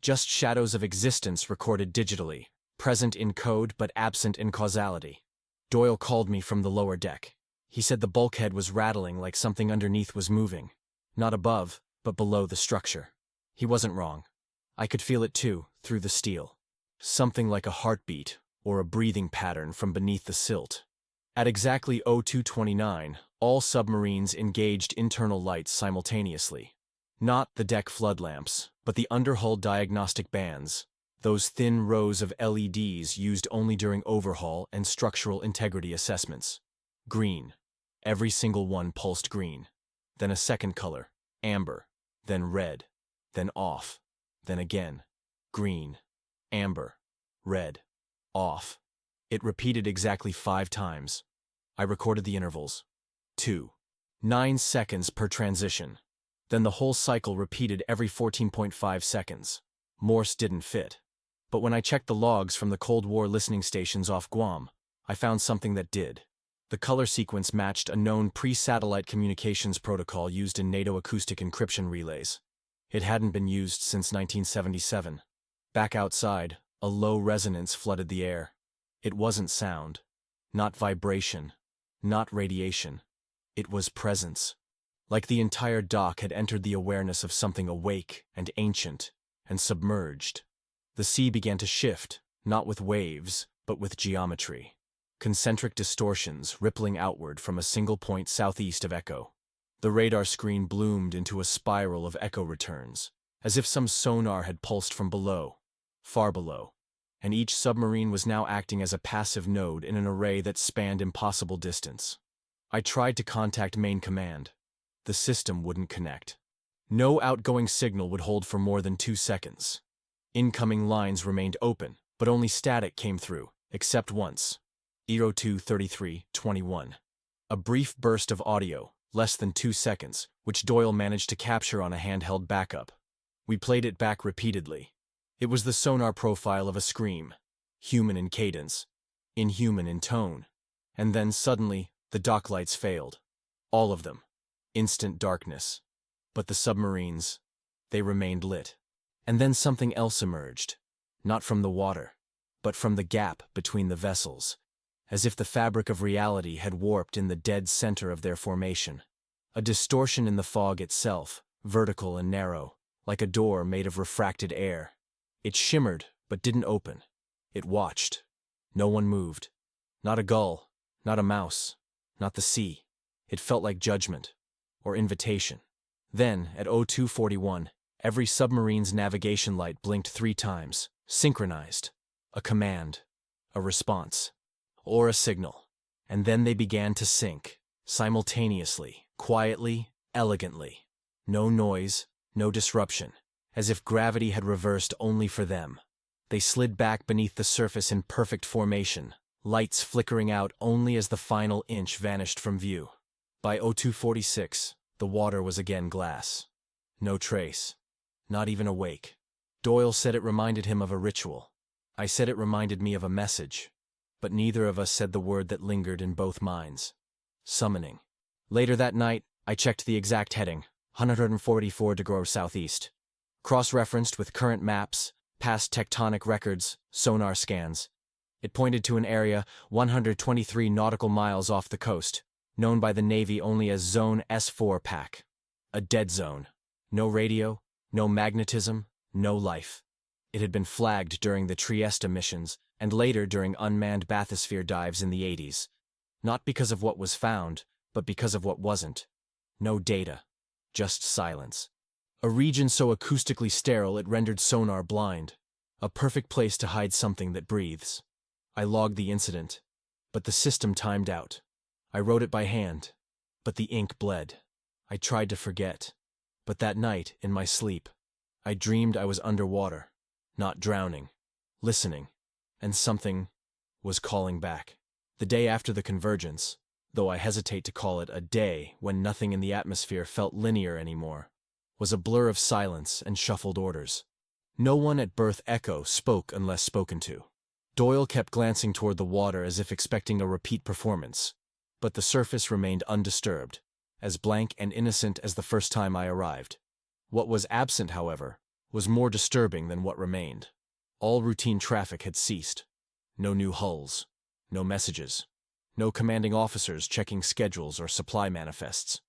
Just shadows of existence recorded digitally, present in code but absent in causality. Doyle called me from the lower deck. He said the bulkhead was rattling like something underneath was moving. Not above, but below the structure. He wasn't wrong. I could feel it too, through the steel. Something like a heartbeat, or a breathing pattern from beneath the silt. At exactly 02:29, all submarines engaged internal lights simultaneously. Not the deck flood lamps, but the underhull diagnostic bands, those thin rows of LEDs used only during overhaul and structural integrity assessments. Green. Every single one pulsed green. Then a second color, amber, then red, then off, then again. Green, amber, red, off. It repeated exactly 5 times. I recorded the intervals. 2. 9 seconds per transition. Then the whole cycle repeated every 14.5 seconds. Morse didn't fit. But when I checked the logs from the Cold War listening stations off Guam, I found something that did. The color sequence matched a known pre-satellite communications protocol used in NATO acoustic encryption relays. It hadn't been used since 1977. Back outside, a low resonance flooded the air. It wasn't sound, not vibration, not radiation. It was presence. Like the entire dock had entered the awareness of something awake and ancient and submerged. The sea began to shift, not with waves, but with geometry. Concentric distortions rippling outward from a single point southeast of Echo. The radar screen bloomed into a spiral of echo returns, as if some sonar had pulsed from below, far below, and each submarine was now acting as a passive node in an array that spanned impossible distance. I tried to contact main command. The system wouldn't connect. No outgoing signal would hold for more than 2 seconds. Incoming lines remained open, but only static came through, except once. 02:33:21. A brief burst of audio, less than 2 seconds, which Doyle managed to capture on a handheld backup. We played it back repeatedly. It was the sonar profile of a scream, human in cadence, inhuman in tone. And then suddenly, the dock lights failed. All of them. Instant darkness. But the submarines, they remained lit. And then something else emerged. Not from the water, but from the gap between the vessels, as if the fabric of reality had warped in the dead center of their formation. A distortion in the fog itself, vertical and narrow, like a door made of refracted air. It shimmered, but didn't open. It watched. No one moved. Not a gull, not a mouse, not the sea. It felt like judgment, or invitation. Then, at 02:41, every submarine's navigation light blinked 3 times, synchronized. A command, a response, or a signal. And then they began to sink, simultaneously, quietly, elegantly. No noise, no disruption, as if gravity had reversed only for them. They slid back beneath the surface in perfect formation, lights flickering out only as the final inch vanished from view. By 02:46, the water was again glass. No trace. Not even a wake. Doyle said it reminded him of a ritual. I said it reminded me of a message. But neither of us said the word that lingered in both minds. Summoning. Later that night, I checked the exact heading, 144 degrees southeast. Cross-referenced with current maps, past tectonic records, sonar scans. It pointed to an area 123 nautical miles off the coast, known by the Navy only as Zone S4 PAC. A dead zone. No radio, no magnetism, no life. It had been flagged during the Trieste missions and later during unmanned bathysphere dives in the 80s. Not because of what was found, but because of what wasn't. No data. Just silence. A region so acoustically sterile it rendered sonar blind. A perfect place to hide something that breathes. I logged the incident, but the system timed out. I wrote it by hand, but the ink bled. I tried to forget, but that night, in my sleep, I dreamed I was underwater, not drowning, listening, and something was calling back. The day after the convergence, though I hesitate to call it a day when nothing in the atmosphere felt linear anymore, was a blur of silence and shuffled orders. No one at Berth Echo spoke unless spoken to. Doyle kept glancing toward the water as if expecting a repeat performance, but the surface remained undisturbed, as blank and innocent as the first time I arrived. What was absent, however, was more disturbing than what remained. All routine traffic had ceased. No new hulls, no messages, no commanding officers checking schedules or supply manifests.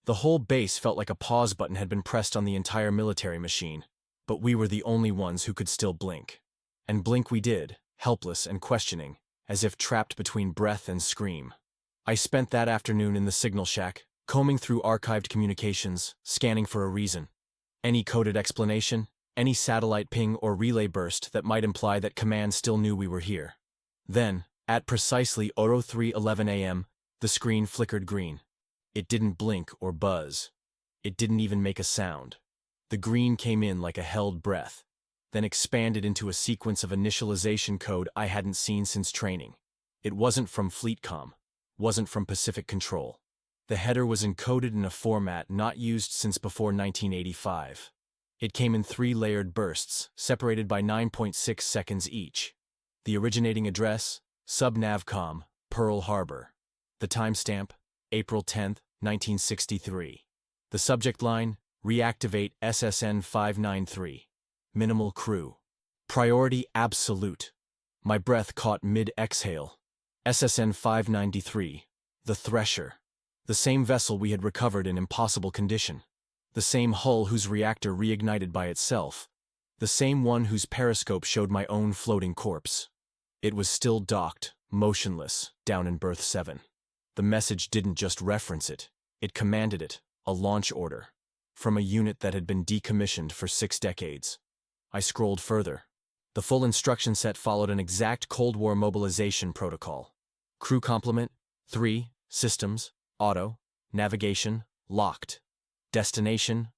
The whole base felt like a pause button had been pressed on the entire military machine, but we were the only ones who could still blink. And blink we did, helpless and questioning, as if trapped between breath and scream. I spent that afternoon in the signal shack, combing through archived communications, scanning for a reason. Any coded explanation, any satellite ping or relay burst that might imply that command still knew we were here. Then, at precisely 03:11 a.m., the screen flickered green. It didn't blink or buzz. It didn't even make a sound. The green came in like a held breath, then expanded into a sequence of initialization code I hadn't seen since training. It wasn't from FleetCom, wasn't from Pacific Control. The header was encoded in a format not used since before 1985. It came in 3 layered bursts, separated by 9.6 seconds each. The originating address, Subnavcom, Pearl Harbor. The timestamp, April 10, 1963. The subject line, Reactivate SSN 593. Minimal crew. Priority absolute. My breath caught mid-exhale. SSN 593. The Thresher. The same vessel we had recovered in impossible condition. The same hull whose reactor reignited by itself. The same one whose periscope showed my own floating corpse. It was still docked, motionless, down in berth 7. The message didn't just reference it. It commanded it, a launch order, from a unit that had been decommissioned for 6 decades. I scrolled further. The full instruction set followed an exact Cold War mobilization protocol. Crew complement, 3, systems, auto, navigation, locked. Destination,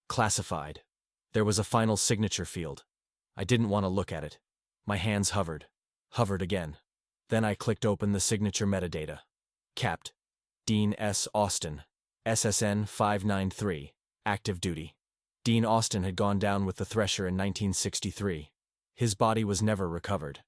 classified. There was a final signature field. I didn't want to look at it. My hands hovered again. Then I clicked open the signature metadata. Capt. Dean S. Austin, SSN 593, active duty. Dean Austin had gone down with the Thresher in 1963. His body was never recovered.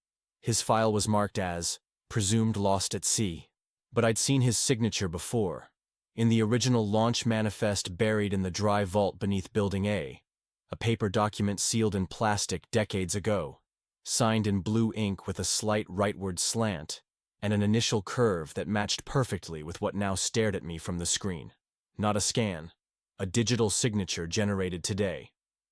His file was marked as presumed lost at sea. But I'd seen his signature before, in the original launch manifest buried in the dry vault beneath Building A, a paper document sealed in plastic decades ago, signed in blue ink with a slight rightward slant, and an initial curve that matched perfectly with what now stared at me from the screen. Not a scan, a digital signature generated today.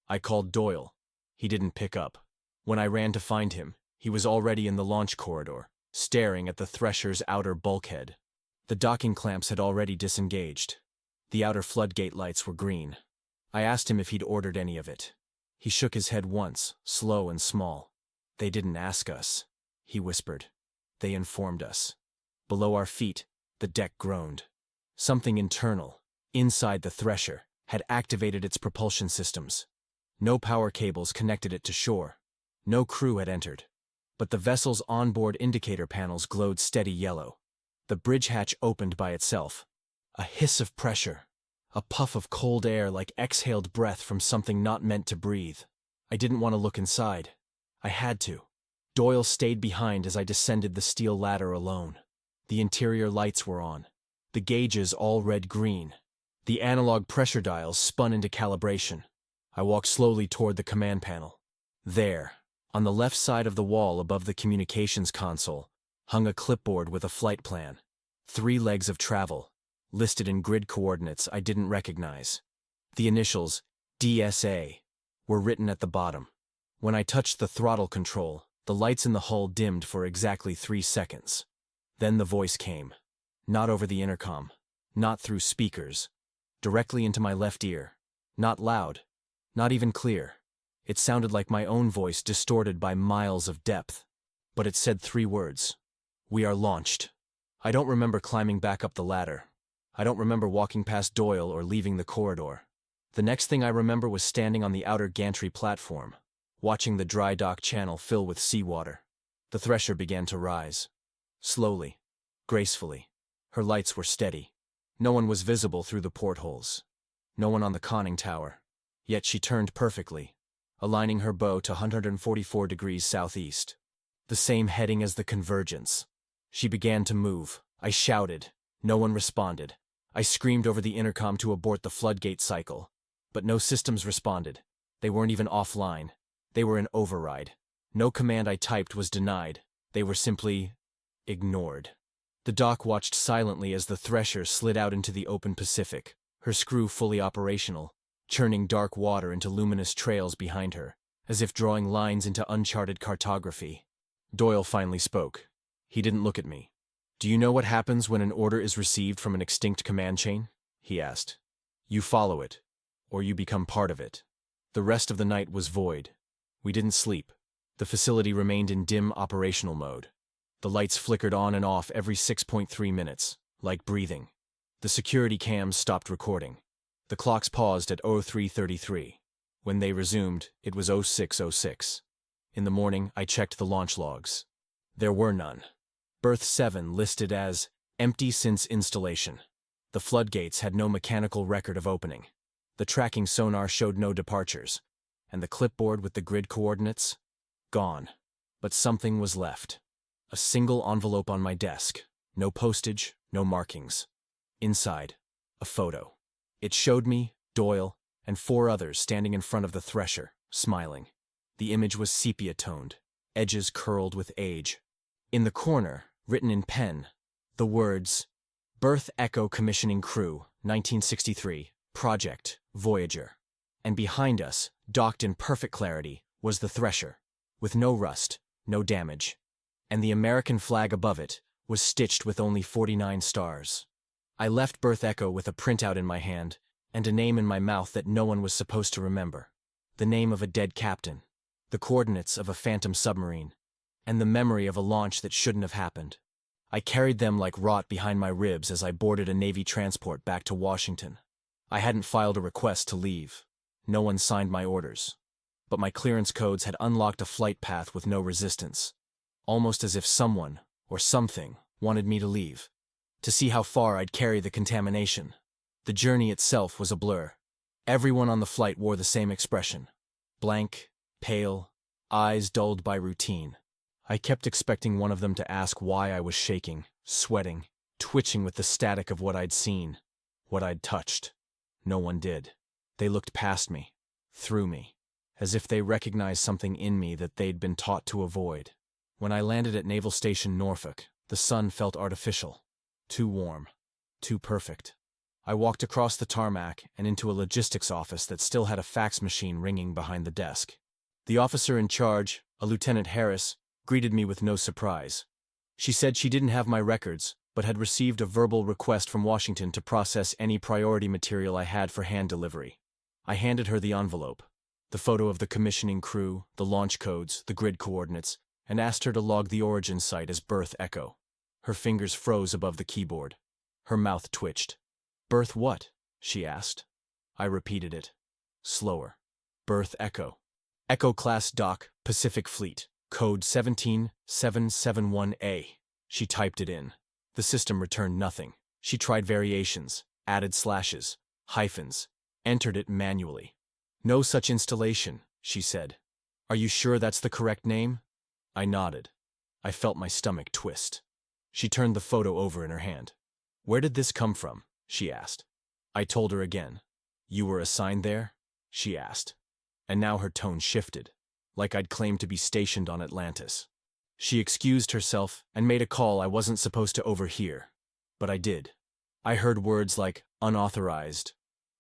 I called Doyle. He didn't pick up. When I ran to find him, he was already in the launch corridor, staring at the Thresher's outer bulkhead. The docking clamps had already disengaged. The outer floodgate lights were green. I asked him if he'd ordered any of it. He shook his head once, slow and small. "They didn't ask us," he whispered. "They informed us." Below our feet, the deck groaned. Something internal, inside the Thresher, had activated its propulsion systems. No power cables connected it to shore. No crew had entered. But the vessel's onboard indicator panels glowed steady yellow. The bridge hatch opened by itself. A hiss of pressure. A puff of cold air like exhaled breath from something not meant to breathe. I didn't want to look inside. I had to. Doyle stayed behind as I descended the steel ladder alone. The interior lights were on. The gauges all red-green. The analog pressure dials spun into calibration. I walked slowly toward the command panel. There, on the left side of the wall above the communications console, hung a clipboard with a flight plan. 3 legs of travel, listed in grid coordinates I didn't recognize. The initials, DSA, were written at the bottom. When I touched the throttle control, the lights in the hull dimmed for exactly 3 seconds. Then the voice came. Not over the intercom. Not through speakers. Directly into my left ear. Not loud. Not even clear. It sounded like my own voice distorted by miles of depth. But it said 3 words. "We are launched." I don't remember climbing back up the ladder. I don't remember walking past Doyle or leaving the corridor. The next thing I remember was standing on the outer gantry platform, watching the dry dock channel fill with seawater. The Thresher began to rise. Slowly. Gracefully. Her lights were steady. No one was visible through the portholes. No one on the conning tower. Yet she turned perfectly, aligning her bow to 144 degrees southeast. The same heading as the Convergence. She began to move. I shouted. No one responded. I screamed over the intercom to abort the floodgate cycle. But no systems responded. They weren't even offline. They were in override. No command I typed was denied. They were simply ignored. The dock watched silently as the Thresher slid out into the open Pacific, her screw fully operational, churning dark water into luminous trails behind her, as if drawing lines into uncharted cartography. Doyle finally spoke. He didn't look at me. Do you know what happens when an order is received from an extinct command chain? He asked. You follow it, or you become part of it. The rest of the night was void. We didn't sleep. The facility remained in dim operational mode. The lights flickered on and off every 6.3 minutes, like breathing. The security cams stopped recording. The clocks paused at 03:33. When they resumed, it was 06:06. In the morning, I checked the launch logs. There were none. Berth 7 listed as empty since installation. The floodgates had no mechanical record of opening. The tracking sonar showed no departures. And the clipboard with the grid coordinates? Gone. But something was left. A single envelope on my desk. No postage, no markings. Inside, a photo. It showed me, Doyle, and 4 others standing in front of the thresher, smiling. The image was sepia-toned, edges curled with age. In the corner, written in pen, the words, Berth Echo Commissioning Crew, 1963, Project, Voyager. And behind us, docked in perfect clarity, was the thresher, with no rust, no damage. And the American flag above it was stitched with only 49 stars. I left Berth Echo with a printout in my hand and a name in my mouth that no one was supposed to remember. The name of a dead captain, the coordinates of a phantom submarine, and the memory of a launch that shouldn't have happened. I carried them like rot behind my ribs as I boarded a Navy transport back to Washington. I hadn't filed a request to leave. No one signed my orders. But my clearance codes had unlocked a flight path with no resistance, almost as if someone, or something, wanted me to leave, to see how far I'd carry the contamination. The journey itself was a blur. Everyone on the flight wore the same expression. Blank, pale, eyes dulled by routine. I kept expecting one of them to ask why I was shaking, sweating, twitching with the static of what I'd seen, what I'd touched. No one did. They looked past me, through me, as if they recognized something in me that they'd been taught to avoid. When I landed at Naval Station Norfolk, the sun felt artificial, too warm, too perfect. I walked across the tarmac and into a logistics office that still had a fax machine ringing behind the desk. The officer in charge, a Lieutenant Harris, greeted me with no surprise. She said she didn't have my records, but had received a verbal request from Washington to process any priority material I had for hand delivery. I handed her the envelope, the photo of the commissioning crew, the launch codes, the grid coordinates, and asked her to log the origin site as Berth Echo. Her fingers froze above the keyboard. Her mouth twitched. Berth what? She asked. I repeated it. Slower. Berth Echo. Echo Class Dock, Pacific Fleet. Code 17771A. She typed it in. The system returned nothing. She tried variations, added slashes, hyphens, entered it manually. No such installation, she said. Are you sure that's the correct name? I nodded. I felt my stomach twist. She turned the photo over in her hand. Where did this come from? She asked. I told her again. You were assigned there? She asked. And now her tone shifted, like I'd claimed to be stationed on Atlantis. She excused herself and made a call I wasn't supposed to overhear. But I did. I heard words like unauthorized,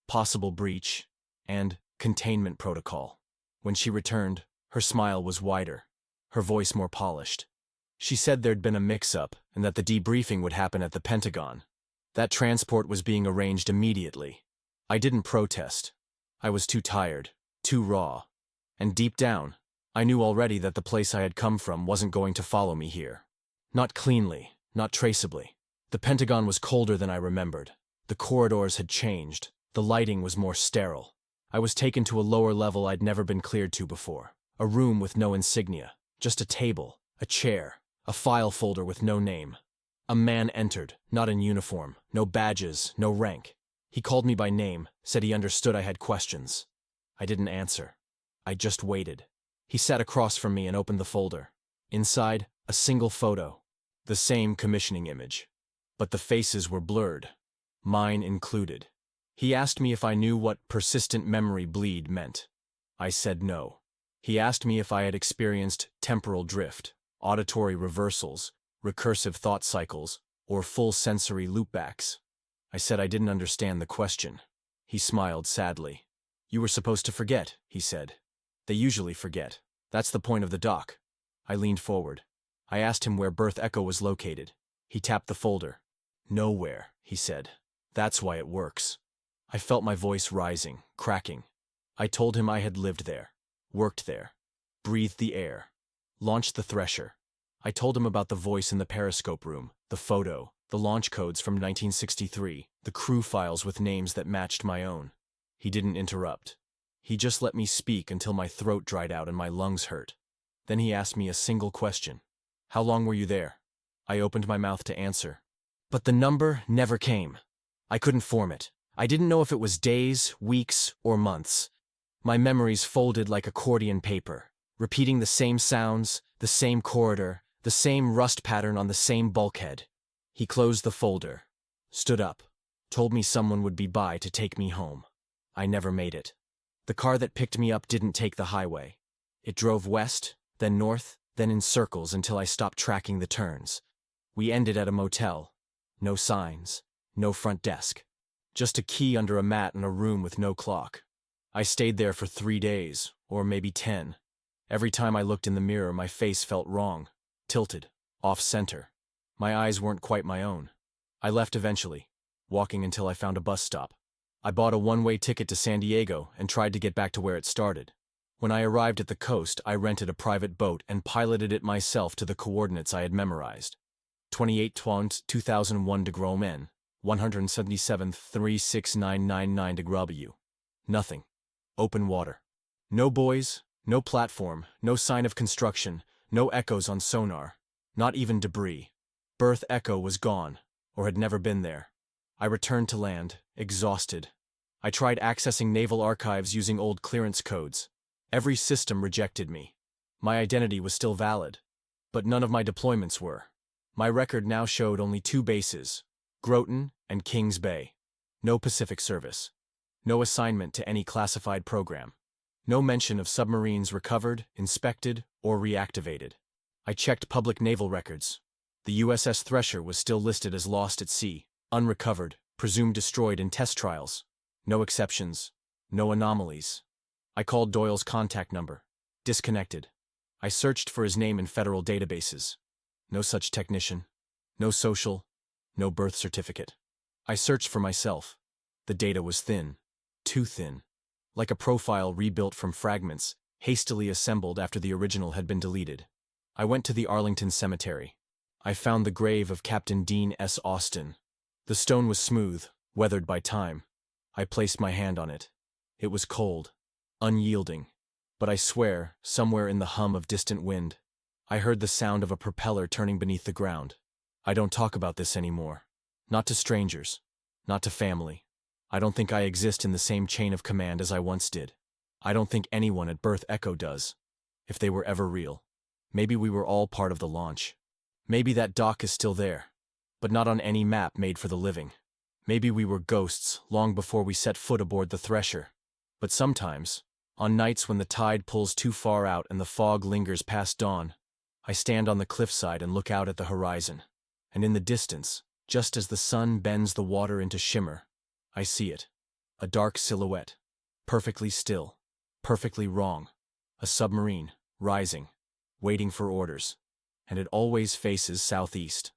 possible breach, and containment protocol. When she returned, her smile was wider, her voice more polished. She said there'd been a mix-up and that the debriefing would happen at the Pentagon. That transport was being arranged immediately. I didn't protest. I was too tired, too raw. And deep down, I knew already that the place I had come from wasn't going to follow me here. Not cleanly, not traceably. The Pentagon was colder than I remembered. The corridors had changed. The lighting was more sterile. I was taken to a lower level I'd never been cleared to before. A room with no insignia. Just a table, a chair, a file folder with no name. A man entered, not in uniform, no badges, no rank. He called me by name, said he understood I had questions. I didn't answer. I just waited. He sat across from me and opened the folder. Inside, a single photo. The same commissioning image. But the faces were blurred. Mine included. He asked me if I knew what persistent memory bleed meant. I said no. He asked me if I had experienced temporal drift, auditory reversals, recursive thought cycles, or full sensory loopbacks. I said I didn't understand the question. He smiled sadly. You were supposed to forget, he said. They usually forget. That's the point of the doc. I leaned forward. I asked him where Berth Echo was located. He tapped the folder. Nowhere, he said. That's why it works. I felt my voice rising, cracking. I told him I had lived there, worked there, breathed the air, launched the Thresher. I told him about the voice in the periscope room, the photo, the launch codes from 1963, the crew files with names that matched my own. He didn't interrupt. He just let me speak until my throat dried out and my lungs hurt. Then he asked me a single question. How long were you there? I opened my mouth to answer. But the number never came. I couldn't form it. I didn't know if it was days, weeks, or months. My memories folded like accordion paper, repeating the same sounds, the same corridor, the same rust pattern on the same bulkhead. He closed the folder, stood up, told me someone would be by to take me home. I never made it. The car that picked me up didn't take the highway. It drove west, then north, then in circles until I stopped tracking the turns. We ended at a motel. No signs, no front desk. Just a key under a mat in a room with no clock. I stayed there for 3 days, or maybe 10. Every time I looked in the mirror, my face felt wrong, tilted, off-center. My eyes weren't quite my own. I left eventually, walking until I found a bus stop. I bought a one-way ticket to San Diego and tried to get back to where it started. When I arrived at the coast, I rented a private boat and piloted it myself to the coordinates I had memorized. 28-2001 de Gros Men, 177th 36999 de Grubbu. Nothing. Open water. No buoys, no platform, no sign of construction, no echoes on sonar, not even debris. Berth Echo was gone, or had never been there. I returned to land, exhausted. I tried accessing naval archives using old clearance codes. Every system rejected me. My identity was still valid, but none of my deployments were. My record now showed only 2 bases, Groton and Kings Bay. No Pacific service. No assignment to any classified program. No mention of submarines recovered, inspected, or reactivated. I checked public naval records. The USS Thresher was still listed as lost at sea, unrecovered, presumed destroyed in test trials. No exceptions. No anomalies. I called Doyle's contact number. Disconnected. I searched for his name in federal databases. No such technician. No social. No birth certificate. I searched for myself. The data was thin. Too thin. Like a profile rebuilt from fragments, hastily assembled after the original had been deleted. I went to the Arlington Cemetery. I found the grave of Captain Dean S. Austin. The stone was smooth, weathered by time. I placed my hand on it. It was cold, unyielding. But I swear, somewhere in the hum of distant wind, I heard the sound of a propeller turning beneath the ground. I don't talk about this anymore. Not to strangers. Not to family. I don't think I exist in the same chain of command as I once did. I don't think anyone at Berth Echo does. If they were ever real. Maybe we were all part of the launch. Maybe that dock is still there, but not on any map made for the living. Maybe we were ghosts long before we set foot aboard the Thresher. But sometimes, on nights when the tide pulls too far out and the fog lingers past dawn, I stand on the cliffside and look out at the horizon. And in the distance, just as the sun bends the water into shimmer, I see it. A dark silhouette. Perfectly still. Perfectly wrong. A submarine, rising, waiting for orders. And it always faces southeast.